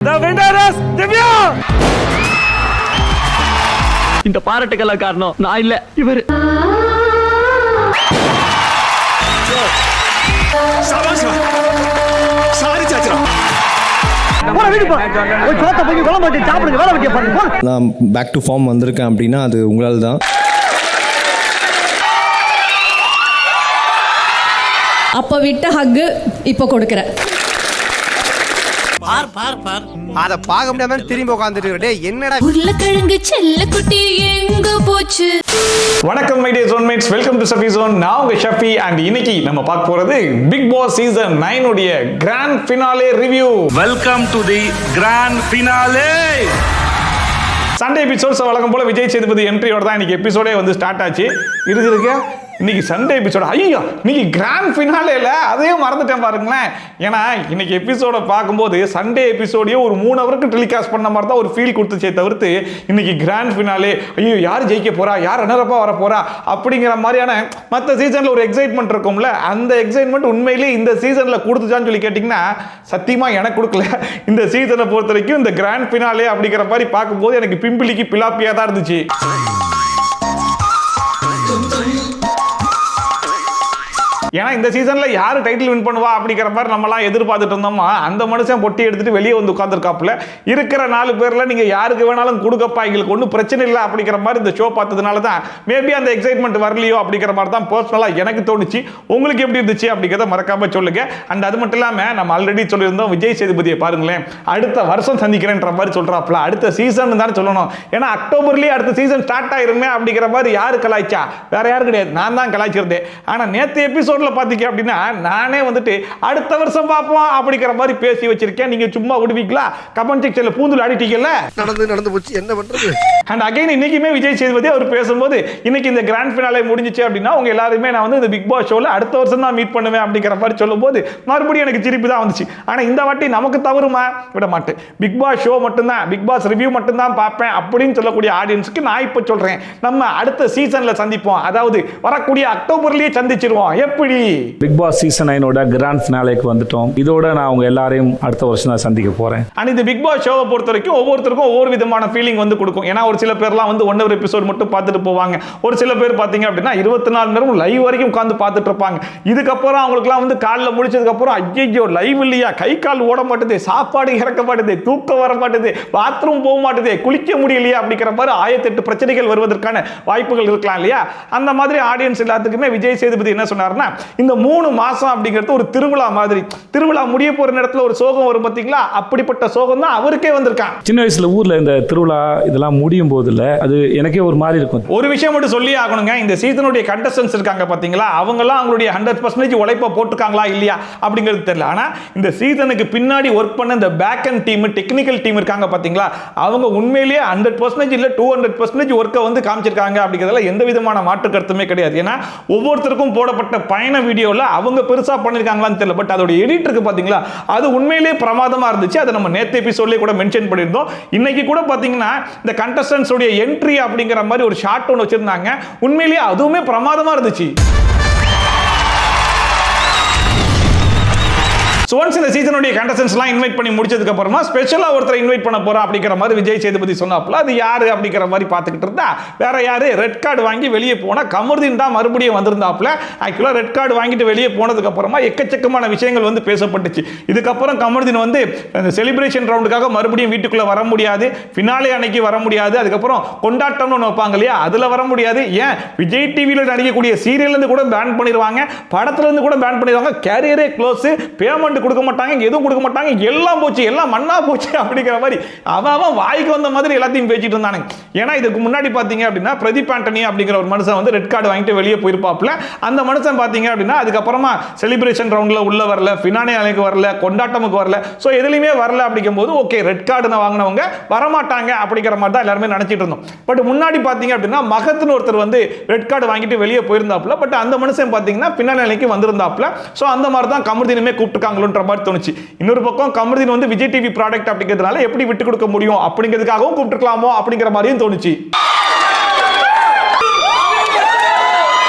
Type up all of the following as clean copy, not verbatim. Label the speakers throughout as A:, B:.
A: The winner is Divya. இந்த பாராட்டுக்கெல்லாம் காரணம் நான் இல்ல, இவர்.
B: நான் பேக் டு ஃபார்ம் வந்திருக்கேன் அப்படின்னா அது உங்களால் தான்.
C: அப்ப விட்ட ஹக் இப்ப கொடுக்கிறேன்.
D: அத பாக்க முடியாம திரும்பி உட்கார்ந்துட்டு என்னடா
C: உருளைக்கிழங்கு செல்ல குட்டி எங்க போச்சு.
E: வணக்கம் my dear zonemates, welcome to Shafi zone. நான் உங்க ஷஃபி அண்ட் இன்னைக்கு நம்ம பார்க்க போறது பிக் பாஸ் சீசன் 9 உடைய grand finale review.
F: Welcome to the grand finale.
E: Sunday episodes வழக்கம் போல விஜய் சேதுபதி என்ட்ரியோட தான் இன்னைக்கு எபிசோடே வந்து ஸ்டார்ட் ஆச்சு. இருக்கு இன்னைக்கு சண்டே எபிசோட. ஐயோ இன்னைக்கு கிராண்ட் ஃபினாலேல அதையும் மறந்துட்டேன் பாருங்களேன். ஏன்னா இன்னைக்கு எபிசோட பார்க்கும்போது சண்டே எபிசோடையும் ஒரு 3 ஹவருக்கு டெலிகாஸ்ட் பண்ண மாதிரி தான் ஒரு ஃபீல் கொடுத்துச்சே தவிர்த்து இன்னைக்கு கிராண்ட் ஃபினாலே ஐயோ யார் ஜெயிக்க போறா, யார் ரன்னரப்பா வர போறா அப்படிங்கிற மாதிரியான மற்ற சீசன்ல ஒரு எக்ஸைட்மெண்ட் இருக்கும்ல, அந்த எக்ஸைட்மெண்ட் உண்மையிலேயே இந்த சீசன்ல கொடுத்துச்சான்னு சொல்லி கேட்டிங்கன்னா சத்தியமா எனக்கு கொடுக்கல. இந்த சீசனை பொறுத்த வரைக்கும் இந்த கிராண்ட் ஃபினாலே அப்படிங்கிற மாதிரி பார்க்கும்போது எனக்கு பிம்பிளிக்கு பிலாப்பியா தான் இருந்துச்சு. ஏன்னா இந்த சீசன்ல யாரு டைட்டில் வின் பண்ணுவா அப்படிங்கிற மாதிரி நம்மலாம் எதிர்பார்த்துட்டு இருந்தோமா, அந்த மனுஷன் பொட்டி எடுத்துட்டு வெளியே வந்து உட்கார்ந்துருக்காப்புல. இருக்கிற 4 பேர்ல நீங்க யாருக்கு வேணாலும் கொடுக்கப்பா, எங்களுக்கு ஒன்றும் பிரச்சனை இல்லை அப்படிங்கிற மாதிரி இந்த ஷோ பார்த்ததுனால தான் மேபி அந்த எக்ஸைட்மெண்ட் வரலையோ அப்படிங்கிற மாதிரி தான் பர்சனலா எனக்கு தோணுச்சு. உங்களுக்கு எப்படி இருந்துச்சு அப்படிங்கிறத மறக்காம சொல்லுங்க. அண்ட் அது மட்டும் இல்லாம நம்ம ஆல்ரெடி சொல்லியிருந்தோம் விஜய் சேதுபதியை பாருங்களேன் அடுத்த வருஷம் சந்திக்கிறேன்ற மாதிரி சொல்றாப்புல. அடுத்த சீசன் தான் சொல்லணும், ஏன்னா அக்டோபர்லயே அடுத்த சீசன் ஸ்டார்ட் ஆயிருமே அப்படிங்கிற மாதிரி யாரு கலாய்ச்சா, வேற யாரும் கிடையாது, நான் தான் கலாய்ச்சிருந்தேன். ஆனா நேற்று எபிசோட் பாத்தீங்க அப்படின்னா நானே வந்துட்டு அடுத்த வருஷம் பார்ப்போம் அப்படிங்கிற மாதிரி பேசி வச்சிருக்கேன். நீங்க சும்மா விடுவீங்களா? கமெண்ட் செக்ஷன்ல பூந்துல ஆடிட்டீங்கல்ல.
D: நடந்து போச்சு, என்ன பண்றது?
E: அண்ட் அகைன் இன்னைக்குமே விஜய் சேதுபதி அவர் பேசும்போது இன்னைக்கு இந்த கிராண்ட் ஃபினாலே முடிஞ்சிச்சு அப்படின்னா உங்க எல்லாருமே நான் வந்து இந்த பிக் பாஸ் ஷோல அடுத்த வருஷம் தான் மீட் பண்ணுவேன் அப்படிங்கிற மாதிரி சொல்லும்போது மறுபடியும் எனக்கு சிரிப்பு தான் வந்துச்சு. ஆனா இந்த வாட்டி நமக்கு தவறுமா விட மாட்டேன். பிக் பாஸ் ஷோ மட்டும்தான், பிக் பாஸ் ரிவ்யூ மட்டும்தான் பார்ப்பேன் அப்படின்னு சொல்லக்கூடிய ஆடியன்ஸுக்கு நான் இப்ப சொல்றேன், நம்ம அடுத்த சீசன்ல சந்திப்போம். அதாவது வரக்கூடிய அக்டோபர்லயே சந்திச்சிருவோம். எப்படி
F: பிக் பாஸ் சீசன் 9 கிராண்ட் ஃபினாலேக்கு வந்துட்டோம். இதோட நான் உங்க எல்லாரையும் அடுத்த வருஷம் தான் சந்திக்க போறேன்.
E: அண்ட் இந்த பிக் பாஸ் ஷோவை பொறுத்த வரைக்கும் ஒவ்வொருத்தருக்கும் ஒவ்வொரு விதமான ஃபீலிங் வந்து கொடுக்கும். ஏன்னா ஒரு சில பேர்லாம் வந்து 1 எபிசோட் மட்டும் பார்த்துட்டு போவாங்க. ஒரு சில பேர் பாத்தீங்க அப்படின்னா 24 நேரம் லைவ் வரைக்கும் உட்கார்ந்து பார்த்துட்டு இருப்பாங்க. இதுக்கப்புறம் அவங்களுக்குலாம் வந்து காலைல முடிச்சதுக்கு அப்புறம் ஐயோ லைவ் இல்லையா, கை கால் ஓட மாட்டுது, சாப்பாடு இறக்க மாட்டுது, தூக்கம் வர மாட்டுது, பாத்ரூம் போக மாட்டுது, குளிக்க முடியலையா அப்படிங்கிற மாதிரி 1008 பிரச்சனைகள் வருவதற்கான வாய்ப்புகள் இருக்கலாம் இல்லையா. அந்த மாதிரி ஆடியன்ஸ் எல்லாத்துக்குமே விஜய் சேதுபதி என்ன சொன்னார்னா, இந்த 3 மாசம் அப்படிங்கிறது ஒரு திருவிழா மாதிரி. திருவிழா முடிய போற நேரத்துல ஒரு சோகம் வரும் பாத்தீங்களா, அப்படிப்பட்ட சோகம் தான் அவருக்கே வந்திருக்கான்.
F: சின்ன வயசுல ஊர்ல இந்த திருவிழா இதெல்லாம் முடியும் போதுல அது எனக்கே ஒரு மாதிரி இருக்கும்.
E: ஒரு விஷயம் மட்டும் சொல்லி ஆகணுங்க, இந்த சீசனுடைய கண்டஸ்டன்ஸ் இருக்காங்க பாத்தீங்களா, அவங்க எல்லாம் அவங்களுடைய 100% உழைப்ப போட்டுருக்காங்களா இல்லையா அப்படிங்கிறது தெரியல. ஆனா இந்த சீசனுக்கு பின்னாடி ஒர்க் பண்ண இந்த back end team, technical team இருக்காங்க பாத்தீங்களா, அவங்க உண்மையிலேயே 100% இல்ல 200% ஒர்க்கை வந்து காமிச்சிருக்காங்க அப்படிங்கிறதுல எந்த விதமான மாற்று கருத்துமே கிடையாது. ஏன்னா ஒவ்வொருத்தருக்கும் போடப்பட்ட பயண வீடியோல அவங்க பெருசா பண்ணிருக்காங்களான்னு தெரியல, பட் அதோட எடிட் இருக்கு பாத்தீங்களா, அது உண்மையிலேயே பிரமாதமா இருந்துச்சு. அதை நம்ம நேத்து எபிசோட்லயே கூட மென்ஷன் பண்ணியிருந்தோம். இன்னைக்கு கூட பாத்தீங்கன்னா இந்த கண்டஸ்டன்ஸ் உடைய என்ட்ரி அப்படிங்கிற மாதிரி ஒரு ஷாட் ஒன்று வச்சிருந்தாங்க. உண்மையிலேயே அதுவுமே பிரமாதமா இருந்துச்சு. ஒன்ஸ் இந்த சீசனுடைய கண்டஸ்டன்ஸ்லாம் இன்வைட் பண்ணி முடிச்சதுக்கு அப்புறமா ஸ்பெஷலா ஒருத்தர் இன்வைட் பண்ண போறோம் அப்படிங்கிற மாதிரி விஜய் சேதுபதி சொன்னாப்ல. அது யாரு அப்படிங்கிற மாதிரி பார்த்துக்கிட்டு இருந்தா வேற யாரு, ரெட் கார்டு வாங்கி வெளியே போன கமருதீன் தான் மறுபடியும் வந்திருந்தாப்ல. ஆக்சுவலா ரெட் கார்டு வாங்கிட்டு வெளியே போனதுக்கு அப்புறமா எக்கச்சக்கமான விஷயங்கள் வந்து பேசப்பட்டுச்சு. இதுக்கப்புறம் கமருதீன் வந்து செலிப்ரேஷன் ரவுண்டுக்காக மறுபடியும் வீட்டுக்குள்ள வர முடியாது, ஃபினாலே அன்னைக்கு வர முடியாது, அதுக்கப்புறம் கொண்டாட்டம்னு ஒன்று வைப்பாங்க இல்லையா, அதுல வர முடியாது. ஏன் விஜய் டிவியில் நடிக்கக்கூடிய சீரியல் இருந்து கூட பேன் பண்ணிடுவாங்க, படத்துல இருந்து கூட பேன் பண்ணிடுவாங்க, கேரியரே க்ளோஸ், பேமெண்ட் கொடுக்க மாட்டாங்க, எதுவும் கொடுக்க மாட்டாங்க, எல்லாம் போச்சு, எல்லாம் மண்ணா போச்சு அப்படிங்கிற மாதிரி அவன் வாய்க்கு வந்த மாதிரி எல்லாத்தையும் பேசிட்டு இருந்தானுங்க. ஏன்னா இதுக்கு முன்னாடி பாத்தீங்க அப்படின்னா பிரதீப் ஆண்டனி அப்படிங்கிற ஒரு மனுஷன் வந்து ரெட் கார்டு வாங்கிட்டு வெளியே போயிருப்பாப்ல. அந்த மனுஷன் பாத்தீங்க அப்படின்னா அதுக்கப்புறமா செலிப்ரேஷன் ரவுண்ட்ல உள்ள வரல, ஃபினாலே அலைக்கு வரல, கொண்டாட்டமுக்கு வரல, சோ எதுலயுமே வரல. அப்படிங்கும்போது ஓகே ரெட் கார்டு வாங்கினவங்க வரமாட்டாங்க அப்படிங்கிற மாதிரி தான் எல்லாருமே நினைச்சிட்டு இருந்தோம். பட் முன்னாடி பாத்தீங்க அப்படின்னா மகத்னு ஒருத்தர் வந்து ரெட் கார்டு வாங்கிட்டு வெளியே போயிருந்தாப்ல. பட் அந்த மனுஷன் பாத்தீங்கன்னா ஃபினாலே அலைக்கு வந்திருந்தாப்ல. சோ அந்த மாதிரி தான் கமருதீனுமே கூப்பிட்டுருக்காங்களோ மாதிரி தோணுச்சு. இன்னொரு பக்கம் கமருதீன் வந்து விஜய் டிவி ப்ராடக்ட் அப்படிங்கிறதுனால எப்படி விட்டு கொடுக்க முடியும் அப்படிங்கிறதுக்காகவும் கூப்பிட்டுருக்கலாமோ அப்படிங்கிற மாதிரியும் தோணுச்சு.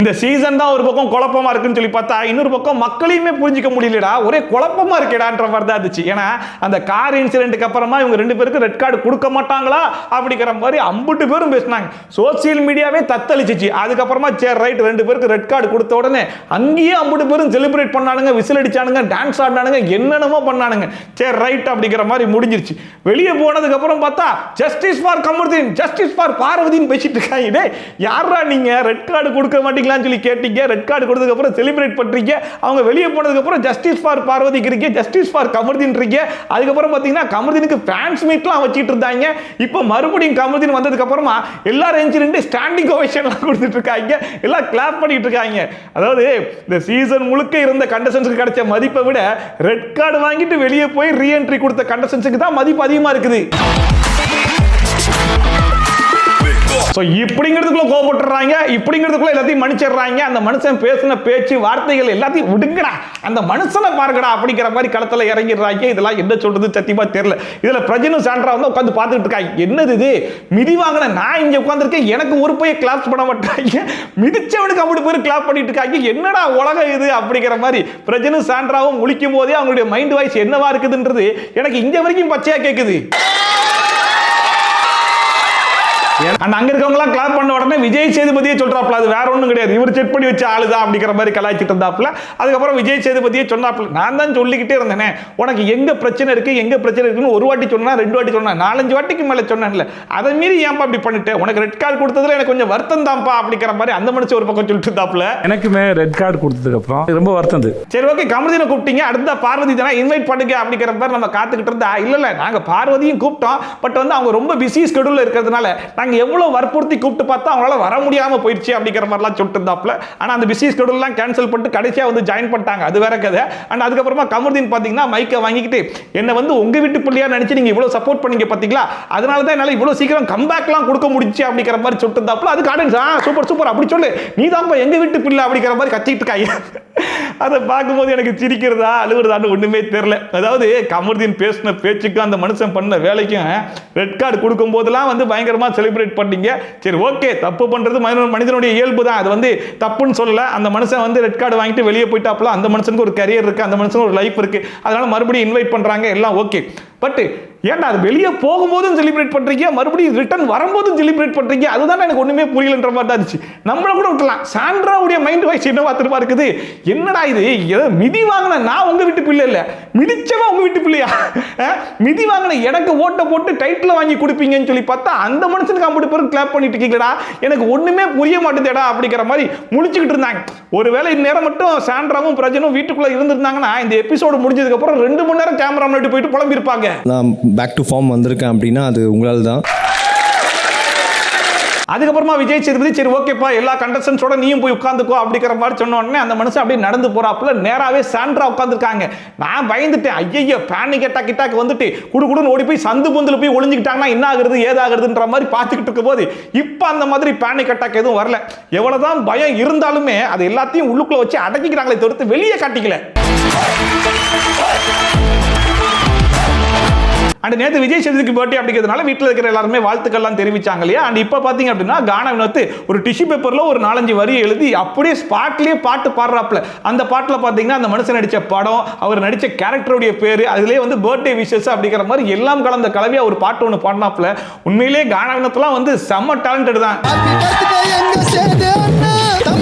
E: இந்த சீசன் தான் ஒரு பக்கம் குழப்பமா இருக்குன்னு சொல்லி பார்த்தா இன்னொரு பக்கம் மக்களையுமே புரிஞ்சிக்க முடியலடா, ஒரே குழப்பமா இருக்கேடான்ற மாதிரி தான் இருந்துச்சு. ஏன்னா அந்த கார் இன்சிடென்ட்க்கு அப்புறமா இவங்க 2 பேருக்கு ரெட் கார்டு கொடுக்க மாட்டாங்களா அப்படிங்கிற மாதிரி 50 பேரும் பேசினாங்க. சோசியல் மீடியாவே தத்தளிச்சிச்சு. அதுக்கப்புறமா சரி ரைட் 2 பேருக்கு ரெட் கார்டு கொடுத்த உடனே அங்கேயே 50 பேரும் செலிப்ரேட் பண்ணானுங்க, விசில் அடிச்சானுங்க, டான்ஸ் ஆடினானுங்க, என்னென்னமோ பண்ணானுங்க. சரி ரைட் அப்படிங்கிற மாதிரி முடிஞ்சிருச்சு. வெளியே போனதுக்கு அப்புறம் பார்த்தா justice for Kamaruddin, justice for பார்வதின்னு பேசிட்டு இருக்காங்க. டேய் யாரா நீங்க ரெட் கார்டு கொடுக்க மாட்டீங்களான்னு சொல்லி கேட்டீங்க, ரெட் கார்டு கொடுத்ததுக்கு அப்புறம் செலிப்ரேட் பண்றீங்க, அவங்க வெளியே போனதுக்கு அப்புறம் ஜஸ்டிஸ் ஃபார் பார்வதிக்கு இருக்கீங்க, ஜஸ்டிஸ் ஃபார் கமருதீன் இருக்கீங்க. அதுக்கப்புறம் பாத்தீங்கன்னா கமருதீனுக்கு ஃபேன்ஸ் மீட்லாம் வச்சிட்டு இருந்தாங்க. இப்போ மறுபடியும் கமருதீன் வந்ததுக்கு அப்புறமா எல்லாரும் எஞ்சிருந்து ஸ்டாண்டிங் ஓவேஷன்லாம் கொடுத்துட்டு இருக்காங்க, எல்லாம் கிளாப் பண்ணிட்டு இருக்காங்க. அதாவது இந்த சீசன் முழுக்க இருந்த கண்டஸ்டன்ஸ்க்கு கிடைச்ச மதிப்பை விட ரெட் கார்டு வாங்கிட்டு வெளியே போய் ரீஎன்ட்ரி கொடுத்த கண்டஸ்டன்ஸ்க்கு தான் மதிப்பு அதிகமா இருக்குது. இப்படிங்கிறதுக்குள்ள கோபப்படுறாங்க, இப்படிங்கிறதுக்குள்ள எல்லாத்தையும் மன்னிச்சிடுறாங்க. அந்த மனுஷன் பேசின பேச்சு வார்த்தைகள் எல்லாத்தையும் விடுங்கடா, அந்த மனுஷனை பாருங்கடா அப்படிங்கிற மாதிரி களத்துல இறங்கிடுறாங்க. இதெல்லாம் என்ன சொல்றது சத்தியமா தெரியல. இதுல பிரஜனும் சாண்ட்ரா வந்து உட்காந்து பார்த்துட்டு இருக்காங்க. என்னது இது, மிதி வாங்கின நான் இங்க உட்காந்துருக்கேன், எனக்கு ஒரு பைய கிளாப்ஸ் பண்ண மாட்டாங்க, மிதிச்சவனுக்கு அப்படி பேர் கிளாப் பண்ணிட்டு இருக்காங்க, என்னடா உலகம் இது அப்படிங்கிற மாதிரி பிரஜனும் சாண்ட்ராவும் முழிக்கும் போதே அவங்களுடைய மைண்ட் வாய்ஸ் என்னவா இருக்குதுன்றது எனக்கு இங்க வரைக்கும் பச்சையா கேட்குது. அங்க இருக்கவங்க கிளாப் பண்ண உடனே விஜய் சேதுபதியே சொல்றாப்ல, அது வேற ஒண்ணும் கிடையாது, இவர் செட் பண்ணி வச்ச ஆளுதான் அப்படிங்கிற மாதிரி கலாய்ச்சிட்டு இருந்தாப்ல. அதுக்கப்புறம் விஜய் சேதுபதியே சொன்னாப்ல, நான் தான் சொல்லிக்கிட்டே இருந்தேனே உனக்கு எங்க பிரச்சனை இருக்கு எங்க பிரச்சனை இருக்குன்னு, ஒரு வாட்டி சொன்னா 2 வாட்டி சொன்னா 4-5 வாட்டிக்கு மேல சொன்னேன்ல, அதை மீறி ஏன்பா அப்படி பண்ணிட்டு, உனக்கு ரெட் கார்டு கொடுத்ததுல எனக்கு கொஞ்சம் வருத்தம் தான்ப்பா அப்படிங்கிற மாதிரி அந்த மனுஷன் ஒரு பக்கம் சொல்லிட்டு இருந்தாப்ல.
F: எனக்குமே ரெட் கார்டு கொடுத்ததுக்கு அப்புறம் ரொம்ப வருத்தம்.
E: சரி ஓகே, கமருதீனை கூப்பிட்டீங்க, அடுத்த பார்வதி தானே இன்வைட் பண்ணுங்க அப்படிங்கிற மாதிரி நம்ம காத்துக்கிட்டு இருந்தா, இல்ல நாங்க பார்வதியும் கூப்பிட்டோம், பட் வந்து அவங்க ரொம்ப பிஸி ஸ்கெடியூல்ல இருக்கிறதுனால எவ்வளவு வற்புறுத்தி கூப்பிட்டு பார்த்தா அவங்களால வர முடியாம போயிடுச்சு அப்படிங்கிற மாதிரிலாம் சொல்லிட்டு இருந்தாப்ல. ஆனா அந்த பிஸி ஸ்கெடியூல்லாம் கேன்சல் பண்ணிட்டு கடைசியா வந்து ஜாயின் பண்ணிட்டாங்க, அது வேற கதை. அண்ட் அதுக்கப்புறமா கமருதீன் பாத்தீங்கன்னா மைக்கை வாங்கிக்கிட்டு என்ன வந்து உங்க வீட்டு பிள்ளையா நினைச்சு நீங்க இவ்வளவு சப்போர்ட் பண்ணீங்க பாத்தீங்களா, அதனால தான் என்னால இவ்வளவு சீக்கிரம் கம்பேக்லாம் கொடுக்க முடிஞ்சு அப்படிங்கிற மாதிரி சொல்லிட்டு இருந்தாப்ல. அதுக்கு ஆடியன்ஸ் சூப்பர் சூப்பர் அப்படி சொல்லு, நீ தான் எங்க வீட்டு பிள்ளை அப்படிங்கிற மாதிரி கத்திட்டு இருக்காங்க. அதை பார்க்கும்போது எனக்கு சிரிக்கிறதா அழுகுறதான்னு ஒண்ணுமே தெரியல. அதாவது கமருதீன் பேசின பேச்சுக்கும் அந்த மனுஷன் பண்ண வேலைக்கும் ரெட் கார்டு கொடுக்கும் போதெல்லாம் வந்து பயங்கரமா செலிப்ரேட் பண்ணீங்க. சரி ஓகே, தப்பு பண்றது மனிதனுடைய இயல்பு தான், அது வந்து தப்புன்னு சொல்லல. அந்த மனுஷன் வந்து ரெட் கார்டு வாங்கிட்டு வெளியே போயிட்டாப்ல, அந்த மனுஷனுக்கு ஒரு கரியர் இருக்கு, அந்த மனுஷனுக்கு ஒரு லைஃப் இருக்கு, அதனால மறுபடியும் இன்வைட் பண்றாங்க, எல்லாம் ஓகே. பட் ஏன்டா அது வெளியே போகும்போதும் செலிப்ரேட் பண்றீங்க, மறுபடியும் ரிட்டர்ன் வரும்போதும் செலிப்ரேட் பண்றீங்க, அதுதான் எனக்கு ஒண்ணுமே புரியலன்ற மாதிரி தான் இருந்துச்சு. நம்மள கூட விட்டுலாம், சாண்ட்ராவுடைய மைண்ட் வாய்ஸ் என்னவா திரும்ப இருக்குது, என்னடா இது, மிதி வாங்கின நான் உங்க வீட்டு பிள்ளை இல்ல, மிதிச்சவன் உங்க வீட்டு பிள்ளையா, மிதி வாங்கின எனக்கு ஓட்ட போட்டு டைட்டில் வாங்கி கொடுப்பீங்கன்னு சொல்லி பார்த்தா அந்த மனுஷனுக்கு 50 பேரும் கிளாப் பண்ணிட்டு இருக்கீங்களா, எனக்கு ஒண்ணுமே புரிய மாட்டேதேடா அப்படிங்கிற மாதிரி முழிச்சுக்கிட்டு இருந்தாங்க. ஒருவேளை இந்நேரம் மட்டும் சாண்ட்ராவும் பிரஜனும் வீட்டுக்குள்ள இருந்திருந்தாங்கன்னா இந்த எபிசோடு முடிஞ்சதுக்கு அப்புறம் 2 மணி நேரம் கேமரா முன்னாடி போயிட்டு புலம்பி இருப்பாங்க.
B: நான் பேக் டு ஃபார்ம் வந்திருக்கேன் அப்படின்னா அது உங்களால் தான்.
E: அதுக்கப்புறமா விஜய் சேதுபதி சரி ஓகேப்பா எல்லா கண்டஸ்டன்ஸோட நீயும் போய் உட்காந்துக்கோ அப்படிங்கிற மாதிரி சொன்ன உடனே அந்த மனுஷன் அப்படியே நடந்து போறாப்புல நேராவே சாண்ட்ரா உட்காந்துருக்காங்க. நான் பயந்துட்டேன், ஐயோ பேனிக் அட்டாக் கிட்டாக்கு வந்துட்டு குடுகுடுன்னு ஓடி போய் சந்து பொந்துல போய் ஒளிஞ்சுக்கிட்டாங்கன்னா என்ன ஆகுறது ஏதாகிறதுன்ற மாதிரி பார்த்துக்கிட்டு இருக்கும் போது இப்போ அந்த மாதிரி பேனிக் அட்டாக் எதுவும் வரல. எவ்வளவுதான் பயம் இருந்தாலுமே அது எல்லாத்தையும் உள்ளுக்குள்ள வச்சு அடக்கிக்கிறாங்களே தவிர்த்து வெளியே காட்டிக்கல. அண்ட் நேற்று விஜய் சேதுபதிக்கு பர்த்டே அப்படிங்கிறதுனால வீட்டில் இருக்கிற எல்லாருமே வாழ்த்துக்கள்லாம் தெரிவிச்சாங்க இல்லையா. அண்ட் இப்போ பார்த்தீங்க அப்படின்னா கானா வினோத் ஒரு டிஷ்யூ பேப்பரில் ஒரு 4-5 வரி எழுதி அப்படியே ஸ்பாட்லேயே பாட்டு பாடுறாப்புல. அந்த பாட்டில் பார்த்தீங்கன்னா அந்த மனுஷன் நடித்த படம், அவர் நடித்த கேரக்டருடைய பேர், அதுலேயே வந்து பர்த்டே விஷஸ் அப்படிங்கிற மாதிரி எல்லாம் கலந்த கலவையாக ஒரு பாட்டு ஒன்று பாடினாப்புல. உண்மையிலேயே கானா வினோத்லாம் வந்து செம்ம டேலண்டட் தான்.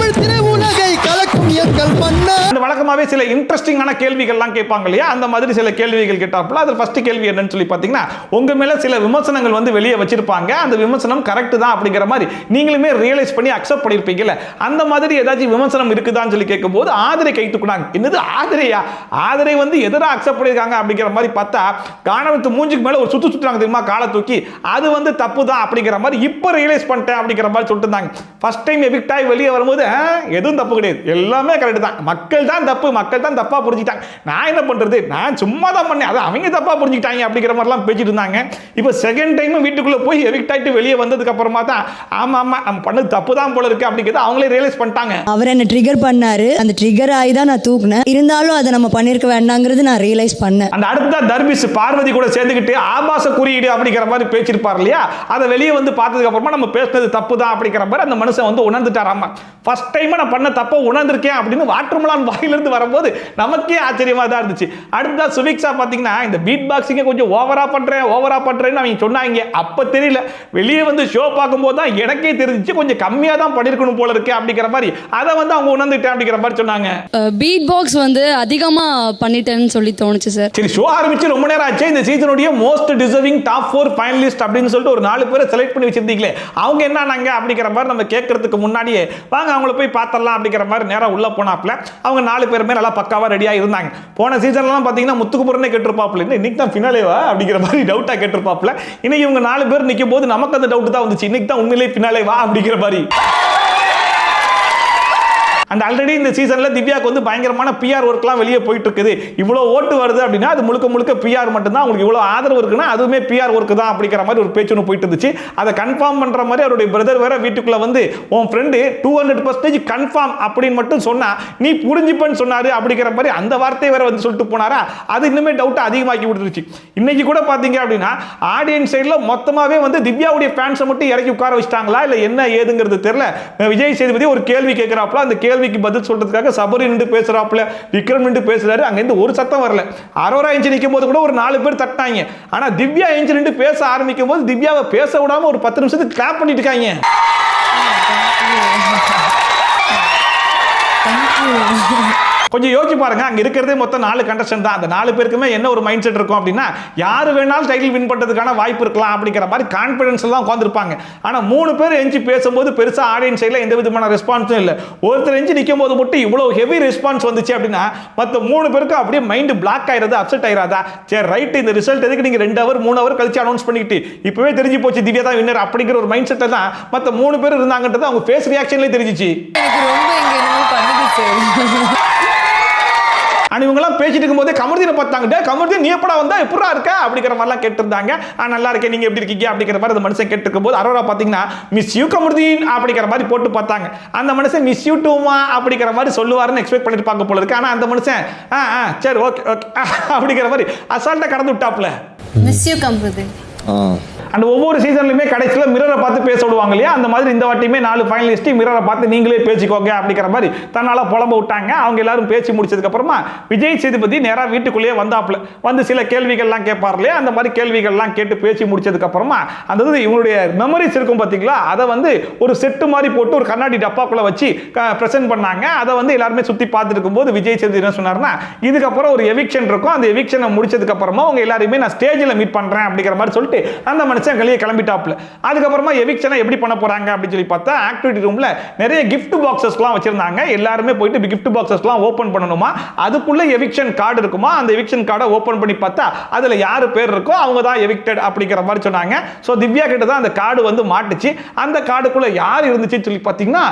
E: வழக்கமாவே சில இன்ட்ரெஸ்டிங்கான கேள்விகள்லாம் கேட்பாங்க இல்லையா, அந்த மாதிரி சில கேள்விகள் கேட்டாப்புல. அது ஃபர்ஸ்ட் கேள்வி என்னன்னு சொல்லி பார்த்தீங்கன்னா, உங்க மேல சில விமர்சனங்கள் வந்து வெளியே வச்சிருப்பாங்க, அந்த விமர்சனம் கரெக்ட் தான் அப்படிங்கிற மாதிரி நீங்களுமே ரியலைஸ் பண்ணி அக்செப்ட் பண்ணிருப்பீங்கல்ல, அந்த மாதிரி ஏதாச்சும் விமர்சனம் இருக்குதான்னு சொல்லி கேட்கும்போது ஆதரை கை தூக்குனாங்க. என்னது ஆதரையா, ஆதரை வந்து எதிராக அக்செப்ட் பண்ணிருக்காங்க அப்படிங்கிற மாதிரி பார்த்தா காணவத்து மூஞ்சுக்கு மேல ஒரு சுத்து சுத்துறாங்க தெரியுமா காலை தூக்கி, அது வந்து தப்பு தான் அப்படிங்கிற மாதிரி இப்போ ரியலைஸ் பண்ணிட்டேன் அப்படிங்கிற மாதிரி சொல்லிட்டு இருந்தாங்க. ஃபர்ஸ்ட் டைம் எவிக்ட் ஆகி வெளியே வரும்போது எதுவும் தப்பு கிடையாது, எல்லாமே கரெக்ட் தான், மக்கள் தான் தப்பு, மக்கள் தான் தப்பா புரிஞ்சுட்டாங்க, நான் என்ன பண்றது, நான் சும்மா தான் பண்ணேன், அது அவங்க தப்பா புரிஞ்சுட்டாங்க அப்படிங்கிற மாதிரிலாம் பேசிட்டு இருந்தாங்க. இப்போ செகண்ட் டைம் வீட்டுக்குள்ள போய் எவிக்ட் ஆகிட்டு வெளியே வந்ததுக்கு அப்புறமா தான் ஆமா ஆமா நம்ம பண்ணது தப்பு தான் போல இருக்கு அப்படிங்கிறத அவங்களே ரியலைஸ் பண்ணிட்டாங்க.
G: அவர் என்ன ட்ரிகர் பண்ணாரு, அந்த ட்ரிகர் ஆகி தான் நான் தூக்குனேன், இருந்தாலும் அதை நம்ம பண்ணிருக்க வேண்டாங்கிறது நான் ரியலைஸ் பண்ணேன்.
E: அந்த அடுத்த தர்பிஸ் பார்வதி கூட சேர்ந்துக்கிட்டு ஆபாச குறியீடு அப்படிங்கிற மாதிரி பேசியிருப்பார் இல்லையா, அதை வெளியே வந்து பார்த்ததுக்கு அப்புறமா நம்ம பேசுனது தப்பு தான் அப்படிங்கிற மாதிரி அந்த மனுஷன் வந்து உணர்ந்துட்டாராமா. ஃபர்ஸ்ட் டைம் நான் பண்ண தப்ப உணர்ந்திருக்கேன் அப்படின்னு வாட்டர்மெலான் வாயிலிருந்து வரும்போது நமக்கே ஆச்சரியமா தான் இருந்துச்சு. அடுத்ததா சுவிக்ஸா பாத்தீங்கன்னா இந்த பீட் பாக்ஸிங்க கொஞ்சம் ஓவரா பண்றேன்னு அவங்க சொன்னாங்க. அப்ப தெரியல, வெளியே வந்து ஷோ பார்க்கும்போது தான் எனக்கே தெரிஞ்சிச்சு கொஞ்சம் கம்மியா தான் பண்ணிருக்கணும் போல இருக்கு அப்படிங்கிற மாதிரி. அதை வந்து அவங்க உணர்ந்துட்டேன் அப்படிங்கிற மாதிரி சொன்னாங்க.
H: பீட் பாக்ஸ் வந்து அதிகமா பண்ணிட்டேன்னு சொல்லி தோணுச்சு சார்.
E: சரி, ஷோ ஆரம்பிச்சு ரொம்ப நேரம் ஆச்சு. இந்த சீசனுடைய மோஸ்ட் டிசர்விங் டாப் 4 ஃபைனலிஸ்ட் அப்படின்னு சொல்லிட்டு ஒரு 4 பேரை செலக்ட் பண்ணி வச்சிருந்தீங்களே, அவங்க என்னன்னாங்க அப்படிங்கிற மாதிரி நம்ம கேட்கறதுக்கு முன்னாடியே வாங்க அவங்கள போய் பார்த்தரலாம் அப்படிங்கிற மாதிரி நேரம் உள்ள போனாப்ல. அவங்க 4 பேருமே நல்லா பக்காவா ரெடியா இருந்தாங்க. போன சீசன்லாம் பாத்தீங்கன்னா முத்துக்குமரனே கேட்டிருப்பாப்ல, இன்னைக்கு தான் ஃபினாலேவா அப்படிங்கிற மாதிரி டவுட்டா கேட்டிருப்பாப்ல. இன்னைக்கு இவங்க 4 பேர் நிக்கும் போது நமக்கு அந்த டவுட் தான் வந்துச்சு, இன்னைக்கு தான் உண்மையிலேயே ஃபினாலேவா அப்படிங்கிற மாதிரி. அந்த ஆல்ரெடி இந்த சீசன்ல திவ்யாக்கு வந்து பயங்கரமான பிஆர் ஒர்க்லாம் வெளியே போயிட்டு இருக்குது. இவ்வளோ ஓட்டு வருது அப்படின்னா அது முழுக்க பிஆர் மட்டும்தான். உங்களுக்கு இவ்வளோ ஆதரவு இருக்குன்னா அதுவுமே பிஆர் ஒர்க் தான் அப்படிங்கிற மாதிரி ஒரு பேச்சு போயிட்டு இருந்துச்சு. அதை கன்ஃபார்ம் பண்ற மாதிரி அவருடைய பிரதர் வேற வீட்டுக்குள்ள வந்து உன் ஃப்ரெண்டு 200% கன்ஃபார்ம் அப்படின்னு மட்டும் சொன்னா நீ புரிஞ்சுப்பன்னு சொன்னாரு அப்படிங்கிற மாதிரி அந்த வார்த்தையை வேற வந்து சொல்லிட்டு போனாரா. அது இன்னுமே டவுட் அதிகமாக்கி விட்டுருச்சு. இன்னைக்கு கூட பாத்தீங்க அப்படின்னா ஆடியன்ஸ் சைடுல மொத்தமாவே வந்து திவ்யாவுடைய ஃபேன்ஸை மட்டும் இறக்கி உட்கார வச்சிட்டாங்களா இல்ல என்ன ஏதுங்கிறது தெரியல. விஜய் சேதுபதி ஒரு கேள்வி கேட்கிறாப்ல, அந்த கேள்விக்கு பதில் சொல்றதுக்காக சபரி நின்று பேசுறாப்ல, விக்ரம் நின்று பேசுறாரு. அங்க இருந்து ஒரு சத்தம் வரல. அரோரா எஞ்சி நிக்கும் போது கூட ஒரு 4 பேர் தட்டாங்க. ஆனா திவ்யா எஞ்சி நின்று பேச ஆரம்பிக்கும் போது திவ்யாவை பேச விடாம ஒரு 10 நிமிஷத்துக்கு கிளாப் பண்ணிட்டு இருக்காங்க. கொஞ்சம் யோசிச்சு பாருங்க, அங்க இருக்கிறதே மொத்தம் 4 கண்டஸ்டன்ட் தான். அந்த 4 பேருக்குமே என்ன ஒரு மைண்ட் செட் இருக்கும் அப்படின்னா, யாரு வேணாலும் டைட்டில் வின் பண்றதுக்கான வாய்ப்பு இருக்கலாம் அப்படிங்கிற மாதிரி கான்ஃபிடன்ஸ்ல தான் உட்கார்ந்திருப்பாங்க. ஆனா 3 பேர் எஞ்சி பேசும்போது பெருசா ஆடியன்ஸ் சைடுல எந்த விதமான ரெஸ்பான்ஸும் இல்ல. ஒருத்தர் எஞ்சி நிக்கும் போது மட்டும் இவ்வளவு ஹெவி ரெஸ்பான்ஸ் வந்துச்சு அப்படின்னா மத்த 3 பேருக்கு அப்படியே மைண்ட் பிளாக் ஆயிரது, அப்செட் ஆயிராதா? சரி ரைட், இந்த ரிசல்ட் எதுக்கு நீங்க 2 ஹவர் 3 ஹவர் கழிச்சு அனௌன்ஸ் பண்ணிட்டு இப்பவே தெரிஞ்சு போச்சு திவ்யா தான் வின்னர் அப்படிங்கிற ஒரு மைண்ட் செட்ல தான் மத்த 3 பேர் இருந்தாங்கன்றது அவங்க ஃபேஸ் ரியாக்ஷன்லயே தெரிஞ்சிச்சு.
H: எனக்கு ரொம்ப இங்க என்னமோ பண்ணிடுச்சு.
E: இவங்கெல்லாம் பேசிட்டு இருக்கும்போது கமர்தீனை பார்த்தாங்க. கமர்தீன் நீ எப்படா வந்தா எப்படா இருக்க அப்படிங்கிற மாதிரிலாம் கேட்டிருந்தாங்க. நல்லா இருக்கேன், நீங்க எப்படி இருக்கீங்க அப்படிங்கிற மாதிரி அந்த மனுஷன் கேட்டிருக்கும் போது அரோரா பாத்தீங்கன்னா மிஸ் யூ கமர்தீன் அப்படிங்கிற மாதிரி போட்டு பார்த்தாங்க. அந்த மனுஷன் மிஸ் யூ டூமா அப்படிங்கிற மாதிரி சொல்லுவாருன்னு எக்ஸ்பெக்ட் பண்ணிருப்பாங்க போல இருக்கு. ஆனா அந்த மனுஷன் சரி ஓகே அப்படிங்கிற மாதிரி அசால்ட்டா கடந்து விட்டாப்ல.
H: Miss you Kamardeen.
E: அந்த ஒவ்வொரு சீசன்லயுமே கடைசியில மிரரை பார்த்து பேச விடுவாங்க இல்லையா, அந்த மாதிரி இந்த வாட்டியுமே 4 ஃபைனலிஸ்ட் மிரரை பார்த்து நீங்களே பேசிக்கோங்க அப்படிங்கிற மாதிரி தன்னால புலம்ப விட்டாங்க. அவங்க எல்லாரும் பேசி முடிச்சதுக்கு அப்புறமா விஜய் சேதுபதி நேரா வீட்டுக்குள்ளேயே வந்தாப்ல. வந்து சில கேள்விகள்லாம் கேட்பார் இல்லையா, அந்த மாதிரி கேள்விகள்லாம் கேட்டு பேசி முடிச்சதுக்கு அப்புறமா அந்த இவங்களுடைய மெமரிஸ் இருக்கும் பாத்தீங்களா, அதை வந்து ஒரு செட்டு மாதிரி போட்டு ஒரு கண்ணாடி டப்பாக்குள்ள வச்சு பிரசன்ட் பண்ணாங்க. அதை வந்து எல்லாருமே சுத்தி பார்த்துட்டு இருக்கும்போது விஜய் சேதுபதி என்ன சொன்னார்னா, இதுக்கப்புறம் ஒரு எவிக்ஷன் இருக்கும், அந்த எவிக்ஷனை முடிச்சதுக்கு அப்புறமா அவங்க எல்லாருமே நான் ஸ்டேஜில் மீட் பண்றேன் அப்படிங்கிற மாதிரி சொல்லிட்டு அந்த மனுஷன் வெளியே கிளம்பிட்டாப்ல. அதுக்கப்புறமா எவிக்ஷனை எப்படி பண்ண போறாங்க அப்படின்னு சொல்லி பார்த்தா ஆக்டிவிட்டி ரூம்ல நிறைய gift boxesலாம் வச்சிருந்தாங்க. எல்லாருமே போயிட்டு gift boxesலாம் ஓபன் பண்ணணுமா, அதுக்குள்ள எவிக்ஷன் கார்டு இருக்குமா, அந்த எவிக்ஷன் கார்டை ஓபன் பண்ணி பார்த்தா அதுல யாரு பேர் இருக்கோ அவங்க தான் எவிக்டட் அப்படிங்கிற மாதிரி சொன்னாங்க. சோ திவ்யா கிட்ட தான் அந்த கார்டு வந்து மாட்டுச்சு. அந்த கார்டுக்குள்ள யார் இருந்துச்சுன்னு சொல்லி பார்த்தீங்கன்னா